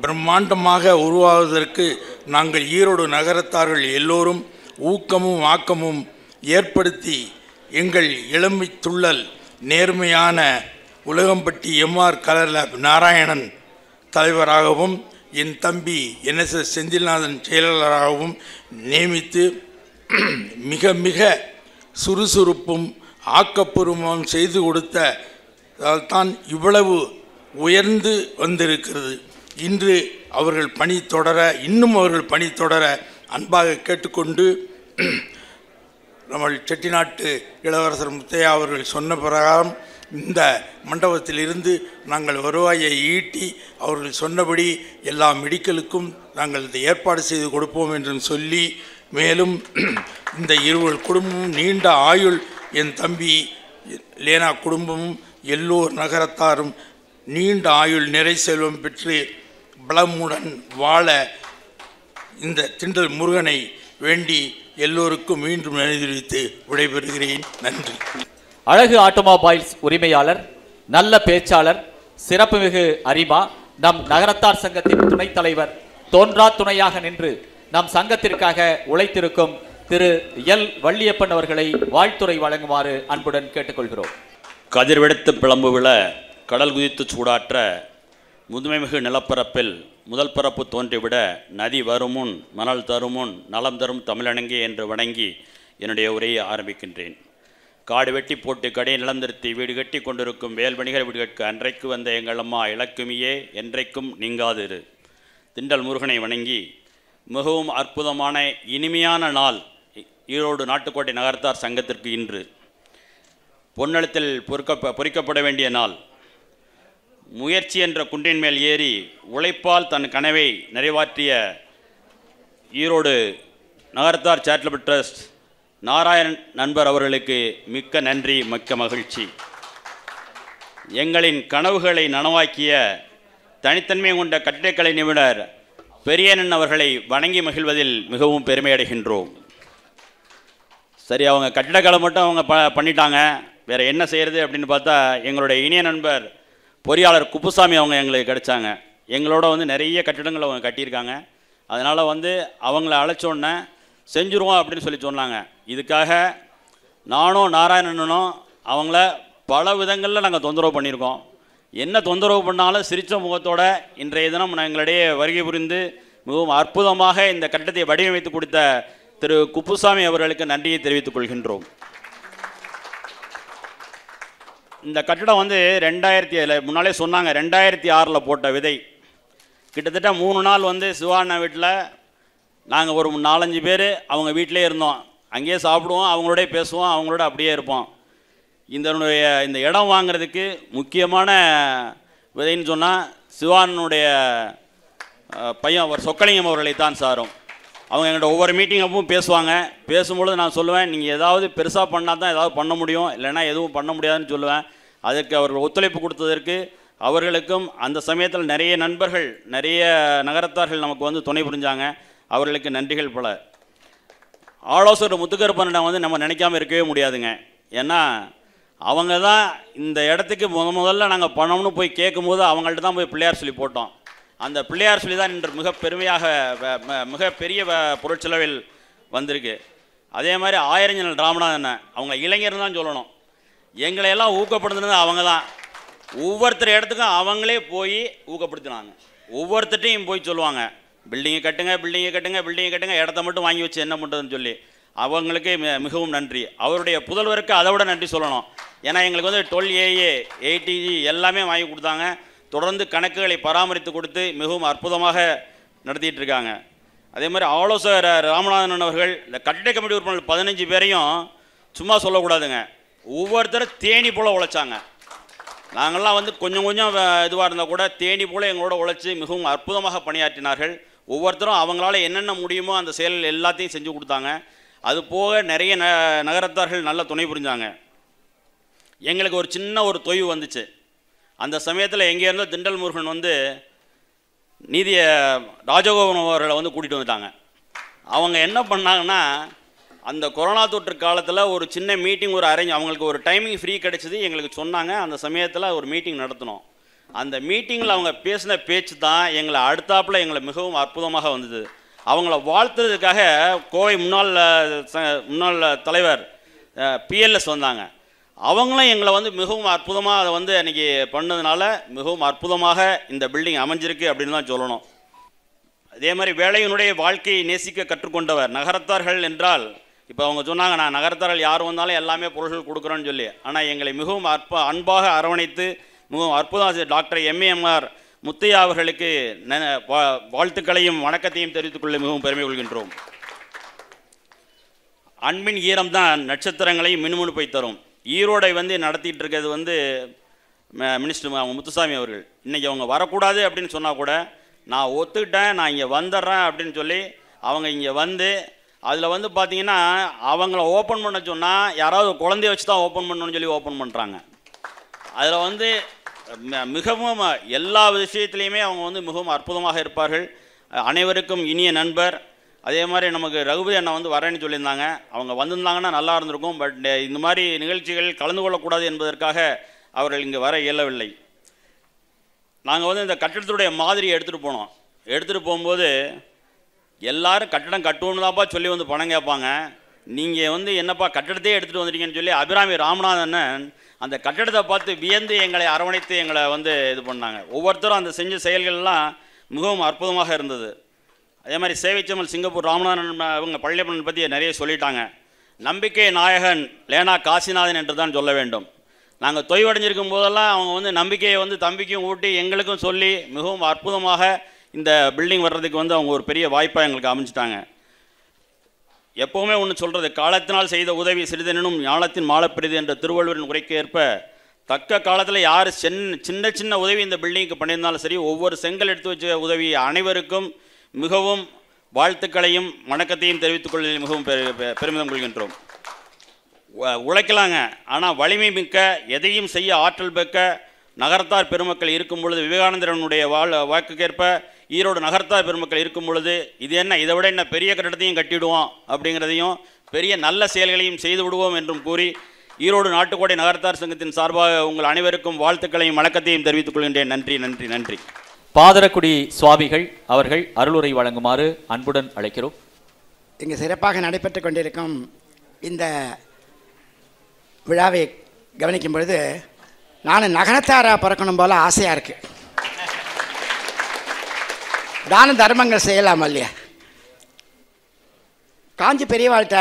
Speaker 7: பிரம்மாண்டமாக உருவாவதற்கு நாங்கள் ஈரோடு நகரத்தார்கள் எல்லோரும் ஊக்கமும் ஆக்கமும் ஏற்படுத்தி எங்கள் இளமை துள்ளல் நேர்மையான Ulagampatti MR colour lab Narayanan தலைவராகவும் என் தம்பி NSS செந்தில்நாதன் செயலாளராகவும் நியமித்து மிக சுறுசுறுப்பும் ஆக்கப்பூர்வமும் செய்து கொடுத்த தான் இவ்வளவு உயர்ந்து வந்திருக்கிறது. இன்று அவர்கள் இன்னும் அவர்கள் பணி தொடர அன்பாக கேட்டுக்கொண்டு, நம்ம செட்டிநாட்டு இளவரசர் முத்தையா அவர்கள் சொன்ன பிரகாரம் இந்த மண்டபத்திலிருந்து நாங்கள் வருவாயை ஈட்டி அவர்கள் சொன்னபடி எல்லா மெடிக்கலுக்கும் நாங்கள் இதை ஏற்பாடு செய்து கொடுப்போம் என்று சொல்லி, மேலும் இந்த இருவர் குடும்பமும் நீண்ட ஆயுள், என் தம்பி லேனா குடும்பமும் எல்லோர் நகரத்தாரும் நீண்ட ஆயுள் நிறை செல்வம் பெற்று பலமுடன் வாழ இந்த திண்டல் முருகனை வேண்டி எல்லோருக்கும் மீண்டும் நன்றி தெரிவித்து விடைபெறுகிறேன். நன்றி.
Speaker 4: அழகு ஆட்டோமொபைல்ஸ் உரிமையாளர், நல்ல பேச்சாளர், சிறப்புமிகு அரிமா, நம் நகரத்தார் சங்கத்தின் துணைத் தலைவர், தோன்றா துணையாக நின்று நம் சங்கத்திற்காக உழைத்திருக்கும் திரு எல் வள்ளியப்பன் அவர்களை வாழ்த்துரை வழங்குமாறு அன்புடன் கேட்டுக்கொள்கிறோம்.
Speaker 8: கதிர்வெடுத்து பிளம்பு விழ கடல் குதித்து சூடாற்ற முதுமைமிகு நிலப்பரப்பில் முதல் பரப்பு தோன்றிவிட நதி வருமுன் மணல் தருமுன் நலம் தரும் தமிழனங்கே என்று வணங்கி என்னுடைய உரையை ஆரம்பிக்கின்றேன். காடு வெட்டி போட்டு கடை நிலந்திருத்தி வீடு கட்டி கொண்டிருக்கும் வேல்வணிகர் வீடுகளுக்கு அன்றைக்கு வந்த எங்கள் அம்மா இலக்குமியே என்றைக்கும் நீங்காதிரு. திண்டல் முருகனை வணங்கி மிகவும் அற்புதமான இனிமையான நாள் ஈரோடு நாட்டுக்கோட்டை நகரத்தார் சங்கத்திற்கு இன்று. பொன்னெழுத்தில் பொறிக்கப்பட வேண்டிய நாள். முயற்சி என்ற குன்றின் மேல் ஏறி உழைப்பால் தன் கனவை நிறைவாற்றிய ஈரோடு நகரத்தார் சேரிட்டபிள் ட்ரஸ்ட் நாராயணன் நண்பர் அவர்களுக்கு மிக்க நன்றி, மிக்க மகிழ்ச்சி. எங்களின் கனவுகளை நனவாக்கிய தனித்தன்மை கொண்ட கட்டிடக்கலை நிபுணர் பெரியண்ணன் அவர்களை வணங்கி மகிழ்வதில் மிகவும் பெருமை அடைகின்றோம். சரி, அவங்க கட்டிடக்கலை மட்டும் அவங்க பண்ணிட்டாங்க, வேறு என்ன செய்கிறது அப்படின்னு பார்த்தா எங்களுடைய இனிய நண்பர் பொறியாளர் குப்புசாமி அவங்க எங்களுக்கு கிடைச்சாங்க. எங்களோட நிறைய கட்டிடங்கள் அவங்க கட்டியிருக்காங்க. அதனால் அவங்கள அழைச்சோன்னே செஞ்சுருவோம் அப்படின்னு சொல்லி சொன்னாங்க. இதுக்காக நானும் நாராயணனும் அவங்கள பல விதங்களில் நாங்கள் தொந்தரவு பண்ணியிருக்கோம். என்ன தொந்தரவு பண்ணாலும் சிரித்த முகத்தோட இன்றைய தினம் எங்களிடையே வருகை புரிந்து மிகவும் அற்புதமாக இந்த கட்டிடத்தை வடிவமைத்து கொடுத்த திரு குப்புசாமி அவர்களுக்கு நன்றியை தெரிவித்துக் கொள்கின்றோம். இந்த கட்டிடம் 2007 முன்னாலே சொன்னாங்க, 2006 போட்ட விதை. கிட்டத்தட்ட 3 நாள் சிவாண்ணா வீட்டில் நாங்கள் ஒரு 4-5 பேர் அவங்க வீட்டிலே இருந்தோம். அங்கேயே சாப்பிடுவோம், அவங்களோட பேசுவோம், அவங்களோட அப்படியே இருப்போம். இந்த இடம் வாங்கிறதுக்கு முக்கியமான விதைன்னு சொன்னால் சிவானுடைய பையன் அவர் சொக்கலிங்கம் அவர்களை தான் சாரும். அவங்க எங்கள்கிட்ட ஒவ்வொரு மீட்டிங் அப்பவும் பேசுவாங்க. பேசும்பொழுது நான் சொல்லுவேன், நீங்கள் ஏதாவது பெருசாக பண்ணால் தான் ஏதாவது பண்ண முடியும், இல்லைன்னா எதுவும் பண்ண முடியாதுன்னு சொல்லுவேன். அதற்கு அவர்கள் ஒத்துழைப்பு கொடுத்ததற்கு அவர்களுக்கும் அந்த சமயத்தில் நிறைய நண்பர்கள், நிறைய நகரத்தார்கள் நமக்கு வந்து துணை புரிஞ்சாங்க. அவர்களுக்கு நன்றிகள் பல. ஆலோசகர் முத்துக்கருப்பண்ணனை வந்து நம்ம நினைக்காம இருக்கவே முடியாதுங்க. ஏன்னா அவங்க தான் இந்த இடத்துக்கு முதல்ல நாங்கள் பணம்னு போய் கேட்கும்போது அவங்கள்ட்ட தான் போய் பிள்ளையார் சொல்லி போட்டோம். அந்த பிள்ளையார் சொல்லி தான் இன்று மிக பெருமையாக மிகப்பெரிய பொருட்செலவில் வந்திருக்கு. அதே மாதிரி ஆயிரஞ்சனல் ராமநாதன் அவங்க இளைஞர் தான் சொல்லணும். எங்களையெல்லாம் ஊக்கப்படுத்துனது அவங்க தான். ஒவ்வொருத்தர் இடத்துக்கும் அவங்களே போய் ஊக்கப்படுத்தினாங்க. ஒவ்வொருத்தட்டையும் போய் சொல்லுவாங்க, பில்டிங்கை கட்டுங்க, பில்டிங்கை கட்டுங்க, பில்டிங்கை கட்டுங்க, இடத்த மட்டும் வாங்கி வச்சு என்ன பண்ணுறதுன்னு சொல்லி. அவங்களுக்கு மிகவும் நன்றி. அவருடைய புதல்வருக்கு அதை விட நன்றி சொல்லணும். ஏன்னா எங்களுக்கு வந்து 12AA 80G எல்லாமே வாங்கி கொடுத்தாங்க. தொடர்ந்து கணக்குகளை பராமரித்து கொடுத்து மிகவும் அற்புதமாக நடத்திட்டு இருக்காங்க. அதே மாதிரி ஆலோசகர் ராமநாதன் அவர்கள் இந்த கட்டிட கமிட்டி உறுப்பினர்கள் 15 பேரையும் சும்மா சொல்லக்கூடாதுங்க. ஒவ்வொருத்தரும் தேனி போல் உழைச்சாங்க. நாங்கள்லாம் வந்து கொஞ்சம் கொஞ்சம் இதுவாக இருந்தால் கூட தேனி போல் எங்களோட உழைச்சி மிகவும் அற்புதமாக பணியாற்றினார்கள். ஒவ்வொருத்தரும் அவங்களால என்னென்ன முடியுமோ அந்த செயல் எல்லாத்தையும் செஞ்சு கொடுத்தாங்க. அது போக நிறைய நகரத்தார்கள் நல்ல துணை புரிஞ்சாங்க. எங்களுக்கு ஒரு சின்ன ஒரு தொய்வு வந்துச்சு. அந்த சமயத்தில் எங்கே இருந்தோ திண்டல் முருகன் வந்து நீதிய ராஜகோபுரம் அவர்களை வந்து கூட்டிகிட்டு வந்துட்டாங்க. அவங்க என்ன பண்ணாங்கன்னா, அந்த கொரோனா தொற்று காலத்தில் ஒரு சின்ன மீட்டிங் அவங்களுக்கு ஒரு டைமிங் ஃப்ரீ கிடைச்சிது. எங்களுக்கு சொன்னாங்க. அந்த சமயத்தில் ஒரு மீட்டிங் நடத்தினோம். அந்த மீட்டிங்கில் அவங்க பேசின பேச்சு தான் எங்களை அடுத்தாப்பில் எங்களை மிகவும் அற்புதமாக வந்தது. அவங்கள வாழ்த்துறதுக்காக கோவை முன்னாள் தலைவர் PLS வந்தாங்க. அவங்களும் எங்களை வந்து மிகவும் அற்புதமாக அதை வந்து அன்றைக்கி பண்ணதுனால மிகவும் அற்புதமாக இந்த பில்டிங் அமைஞ்சிருக்கு அப்படின்னு தான் சொல்லணும். அதே மாதிரி வேலையினுடைய வாழ்க்கையை நேசிக்க கற்றுக்கொண்டவர். நகரத்தார்கள் என்றால் இப்போ அவங்க சொன்னாங்க, நான் நகரத்தார்கள் யார் வந்தாலும் எல்லாமே பொருள்கள் கொடுக்குறோன்னு சொல்லி. ஆனால் எங்களை மிகவும் அன்பாக அரவணைத்து மிகவும் அற்புதமாக டாக்டர் MAMR முத்தையா அவர்களுக்கு வாழ்த்துக்களையும் வணக்கத்தையும் தெரிவித்துக் கொள்ள மிகவும் பெருமை கொள்கின்றோம். அன்பின் ஈரம் தான் நட்சத்திரங்களையும் மின்முனுப்பை தரும். ஈரோடை வந்து நடத்திட்டு இருக்கிறது வந்து மினிஸ்டர் முத்துசாமி அவர்கள். இன்றைக்கி அவங்க வரக்கூடாது அப்படின்னு சொன்னால் கூட நான் ஒத்துக்கிட்டேன், நான் இங்கே வந்துடுறேன் அப்படின்னு சொல்லி அவங்க இங்கே வந்து அதில் வந்து பார்த்திங்கன்னா அவங்கள ஓப்பன் பண்ண சொன்னால் யாராவது குழந்தைய வச்சு தான் ஓப்பன் பண்ணணும்னு சொல்லி ஓப்பன் பண்ணுறாங்க. அதில் வந்து மிகவும் எல்லா விஷயத்துலேயுமே அவங்க வந்து மிகவும் அற்புதமாக இருப்பார்கள். அனைவருக்கும் இனிய நண்பர். அதே மாதிரி நமக்கு ரகுபதி அண்ணா வந்து வரேன்னு சொல்லியிருந்தாங்க. அவங்க வந்திருந்தாங்கன்னா நல்லா இருந்திருக்கும். பட் இந்த மாதிரி நிகழ்ச்சிகள் கலந்து கொள்ளக்கூடாது என்பதற்காக அவர்கள் இங்கே வர இயலவில்லை. நாங்கள் வந்து இந்த கட்டிடத்துடைய மாதிரியை எடுத்துகிட்டு போனோம். எடுத்துகிட்டு போகும்போது எல்லோரும் கட்டடம் கட்டுவோன்னு தான்ப்பா சொல்லி வந்து பணம் கேட்பாங்க. நீங்கள் வந்து என்னப்பா கட்டடத்தையே எடுத்துகிட்டு வந்துட்டீங்கன்னு சொல்லி அபிராமி ராமநாதன் அந்த கட்டடத்தை பார்த்து வியந்து எங்களை அரவணைத்து எங்களை வந்து இது பண்ணாங்க. ஒவ்வொருத்தரும் அந்த செஞ்ச செயல்கள்லாம் மிகவும் அற்புதமாக இருந்தது. அதே மாதிரி சேவைச்சமல் சிங்கப்பூர் ராமநாதன் அவங்க பழனியப்பன் பற்றி நிறைய சொல்லிட்டாங்க. நம்பிக்கை நாயகன் லேனா காசிநாதன் என்று தான் சொல்ல வேண்டும். நாங்கள் தொய்வடைஞ்சிருக்கும் போதெல்லாம் அவங்க வந்து நம்பிக்கையை வந்து தம்பிக்கும் ஊட்டி எங்களுக்கும் சொல்லி மிகவும் அற்புதமாக இந்த பில்டிங் வர்றதுக்கு வந்து அவங்க ஒரு பெரிய வாய்ப்பாக எங்களுக்கு அமைச்சிட்டாங்க. எப்போவுமே ஒன்று சொல்கிறது, காலத்தினால் செய்த உதவி சிறிதெனும் ஞானத்தின் மாலப்பெரிது என்ற திருவள்ளுவரின் உரைக்கு ஏற்ப தக்க காலத்தில் யார் சின்ன சின்ன உதவி இந்த பில்டிங்க்கு பண்ணியிருந்தாலும் சரி, ஒவ்வொரு செங்கல் எடுத்து வச்ச உதவி அனைவருக்கும் மிகவும் வாழ்த்துக்களையும் வணக்கத்தையும் தெரிவித்துக் கொள்வதில் மிகவும் பெருமிதம் கொள்கின்றோம். உழைக்கலாங்க, ஆனால் வலிமை மிக்க எதையும் செய்ய ஆற்றல் மிக்க நகரத்தார் பெருமக்கள் இருக்கும் பொழுது, விவேகானந்தரனுடைய வாக்குக்கேற்ப ஈரோடு நகரத்தார் பெருமக்கள் இருக்கும் பொழுது இது என்ன, இதை விட என்ன பெரிய கட்டடத்தையும் கட்டிவிடுவோம் அப்படிங்கிறதையும் பெரிய நல்ல செயல்களையும் செய்து விடுவோம் என்றும் கூறி ஈரோடு நாட்டுக்கோட்டை நகரத்தார் சங்கத்தின் சார்பாக உங்கள் அனைவருக்கும் வாழ்த்துக்களையும் வணக்கத்தையும் தெரிவித்துக் கொள்கின்றேன். நன்றி நன்றி நன்றி.
Speaker 4: பாதரக்குடி சுவாமிகள் அவர்கள் அருளுரை வழங்குமாறு அன்புடன் அழைக்கிறோம்.
Speaker 9: இங்கு சிறப்பாக நடைபெற்று கொண்டிருக்கும் இந்த விழாவை கவனிக்கும் பொழுது நான் நகரத்தாராக பிறக்கணும் போல் ஆசையாக இருக்குது. தான தர்மங்கள் செய்யலாம் இல்லையா? காஞ்சி பெரியவாழ்கிட்ட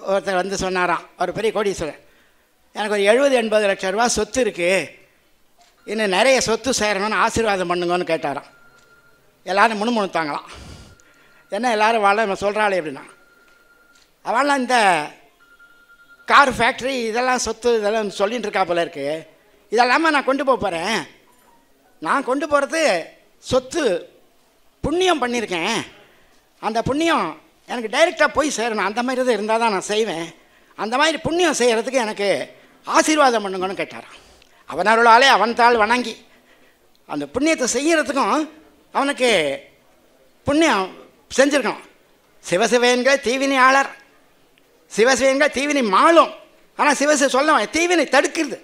Speaker 9: ஒருத்தர் வந்து சொன்னாராம், ஒரு பெரிய கோடீஸ்வரர், எனக்கு ஒரு 70-80 லட்சம் ரூபா சொத்து இருக்குது, இன்னும் நிறைய சொத்து சேரணும்னு ஆசீர்வாதம் பண்ணுங்கன்னு கேட்டாராம். எல்லோரும் முணுமுணுத்தாங்களாம். என்ன எல்லோரும் வாழ சொல்கிறாளே அப்படின்னா, அவள்லாம் இந்த கார் ஃபேக்ட்ரி இதெல்லாம் சொத்து இதெல்லாம் சொல்லிகிட்டு இருக்கா போல இருக்குது, இதெல்லாமல் நான் கொண்டு போகிறேன். நான் கொண்டு போகிறது சொத்து புண்ணியம் பண்ணியிருக்கேன், அந்த புண்ணியம் எனக்கு டைரெக்டாக போய் சேரணும், அந்த மாதிரி இது இருந்தால் தான் நான் செய்வேன், அந்த மாதிரி புண்ணியம் செய்கிறதுக்கு எனக்கு ஆசீர்வாதம் பண்ணுங்கன்னு கேட்டாரான். அவனருளாலே அவன் தாள் வணங்கி அந்த புண்ணியத்தை செய்யறதுக்கும் அவனுக்கு புண்ணியம் செஞ்சுருக்கணும். சிவசிவன்கள் தீவினையாளர், சிவசிவன்கள் தீவினை மாளும். ஆனால் சிவசிவ சொல்ல தீவினை தடுக்கிறது.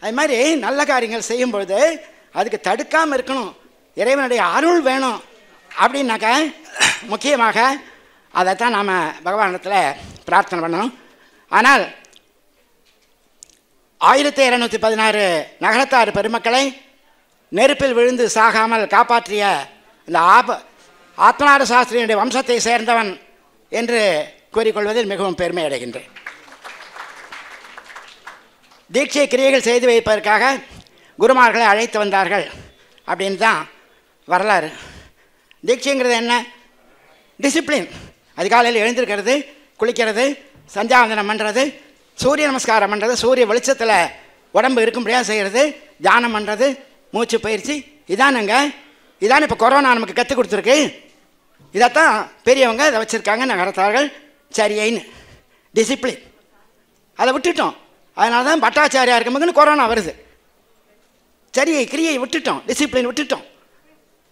Speaker 9: அது மாதிரி நல்ல காரியங்கள் செய்யும்பொழுது அதுக்கு தடுக்காமல் இருக்கணும், இறைவனுடைய அருள் வேணும் அப்படின்னாக்க முக்கியமாக அதைத்தான் நாம் பகவானிடத்தில் பிரார்த்தனை பண்ணணும். ஆனால் 1216 நகரத்தார் பெருமக்களை நெருப்பில் விழுந்து சாகாமல் காப்பாற்றிய இந்த ஆத்மநாத சாஸ்திரியுடைய வம்சத்தை சேர்ந்தவன் என்று கூறிக்கொள்வதில் மிகவும் பெருமை அடைகின்றேன். தீட்சை கிரியைகள் செய்து வைப்பதற்காக குருமார்களை அழைத்து வந்தார்கள் அப்படின்னு தான் வரலாறு. தீட்சைங்கிறது என்ன? டிசிப்ளின். அதிகாலையில் எழுந்திருக்கிறது, குளிக்கிறது, சந்தியாவந்தனம் பண்ணுறது, சூரிய நமஸ்காரம் பண்ணுறது, சூரிய வெளிச்சத்தில் உடம்பு இருக்கும்படியாக செய்கிறது, தியானம் பண்ணுறது, மூச்சு பயிற்சி. இதானுங்க, இதான் இப்போ கொரோனா நமக்கு கற்றுக் கொடுத்துருக்கு. இதைத்தான் பெரியவங்க இதை வச்சுருக்காங்க நகரத்தார்கள் சரியின்னு. டிசிப்ளின் அதை விட்டுட்டோம். அதனால தான் பட்டாச்சாரியாக இருக்கும்போது கொரோனா வருது. சரியை கிரியை விட்டுட்டோம், டிசிப்ளின் விட்டுட்டோம்.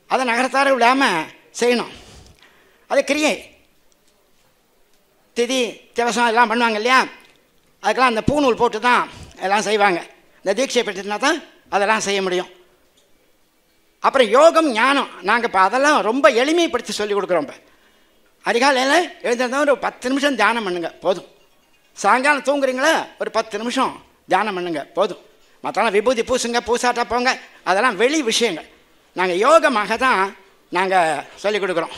Speaker 9: அதை நகரத்தார விடாமல் செய்யணும். அது கிரியை. திதி திவசம் எல்லாம் பண்ணுவாங்க இல்லையா, அதுக்கெல்லாம் அந்த பூநூல் போட்டு தான் எல்லாம் செய்வாங்க. இந்த தீட்சை பெற்றுனா தான் அதெல்லாம் செய்ய முடியும். அப்புறம் யோகம் ஞானம் நாங்கள் இப்போ அதெல்லாம் ரொம்ப எளிமைப்படுத்தி சொல்லிக் கொடுக்குறோம். இப்போ அதிகாலையில் எழுந்திருந்தோம் ஒரு 10 நிமிஷம் தியானம் பண்ணுங்க போதும். சாயங்காலம் தூங்குறீங்களா ஒரு 10 நிமிஷம் தியானம் பண்ணுங்க போதும். மற்றெல்லாம் விபூதி பூசுங்க, பூசாட்டா போங்க, அதெல்லாம் வெளி விஷயங்கள். நாங்கள் யோகமாக தான் நாங்கள் சொல்லிக் கொடுக்குறோம்.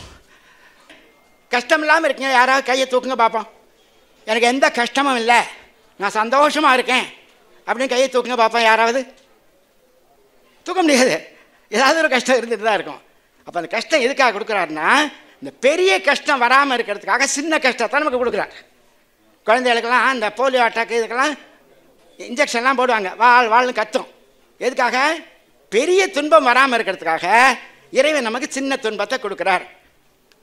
Speaker 9: கஷ்டம் இல்லாமல் இருக்கீங்க, யாராவது கையை தூக்குங்க பார்ப்போம். எனக்கு எந்த கஷ்டமும் இல்லை, நான் சந்தோஷமாக இருக்கேன் அப்படின்னு கையை தூக்குங்க பார்ப்போம். யாராவது தூக்க முடியாது, ஏதாவது ஒரு கஷ்டம் இருந்துட்டு தான் இருக்கும். அப்போ அந்த கஷ்டம் எதுக்காக கொடுக்குறாருன்னா, இந்த பெரிய கஷ்டம் வராமல் இருக்கிறதுக்காக சின்ன கஷ்டத்தை நமக்கு கொடுக்குறாரு. குழந்தைகளுக்கெல்லாம் இந்த போலியோ அட்டாக்கு இதுக்கெல்லாம் இன்ஜெக்ஷன்லாம் போடுவாங்க, வாழ்னு கத்தும். எதுக்காக? பெரிய துன்பம் வராமல் இருக்கிறதுக்காக இறைவன் நமக்கு சின்ன துன்பத்தை கொடுக்குறார்.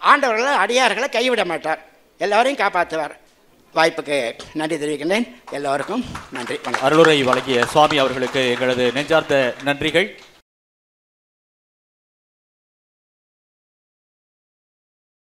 Speaker 9: ஆண்டவர்களை அடியார்களை கைவிட மாட்டார், எல்லோரையும் காப்பாற்றுவார். வாய்ப்புக்கு நன்றி தெரிவிக்கின்றேன். எல்லோருக்கும் நன்றி.
Speaker 4: அருளுரை வழங்கிய சுவாமி அவர்களுக்கு எங்களது நெஞ்சார்ந்த நன்றிகள்.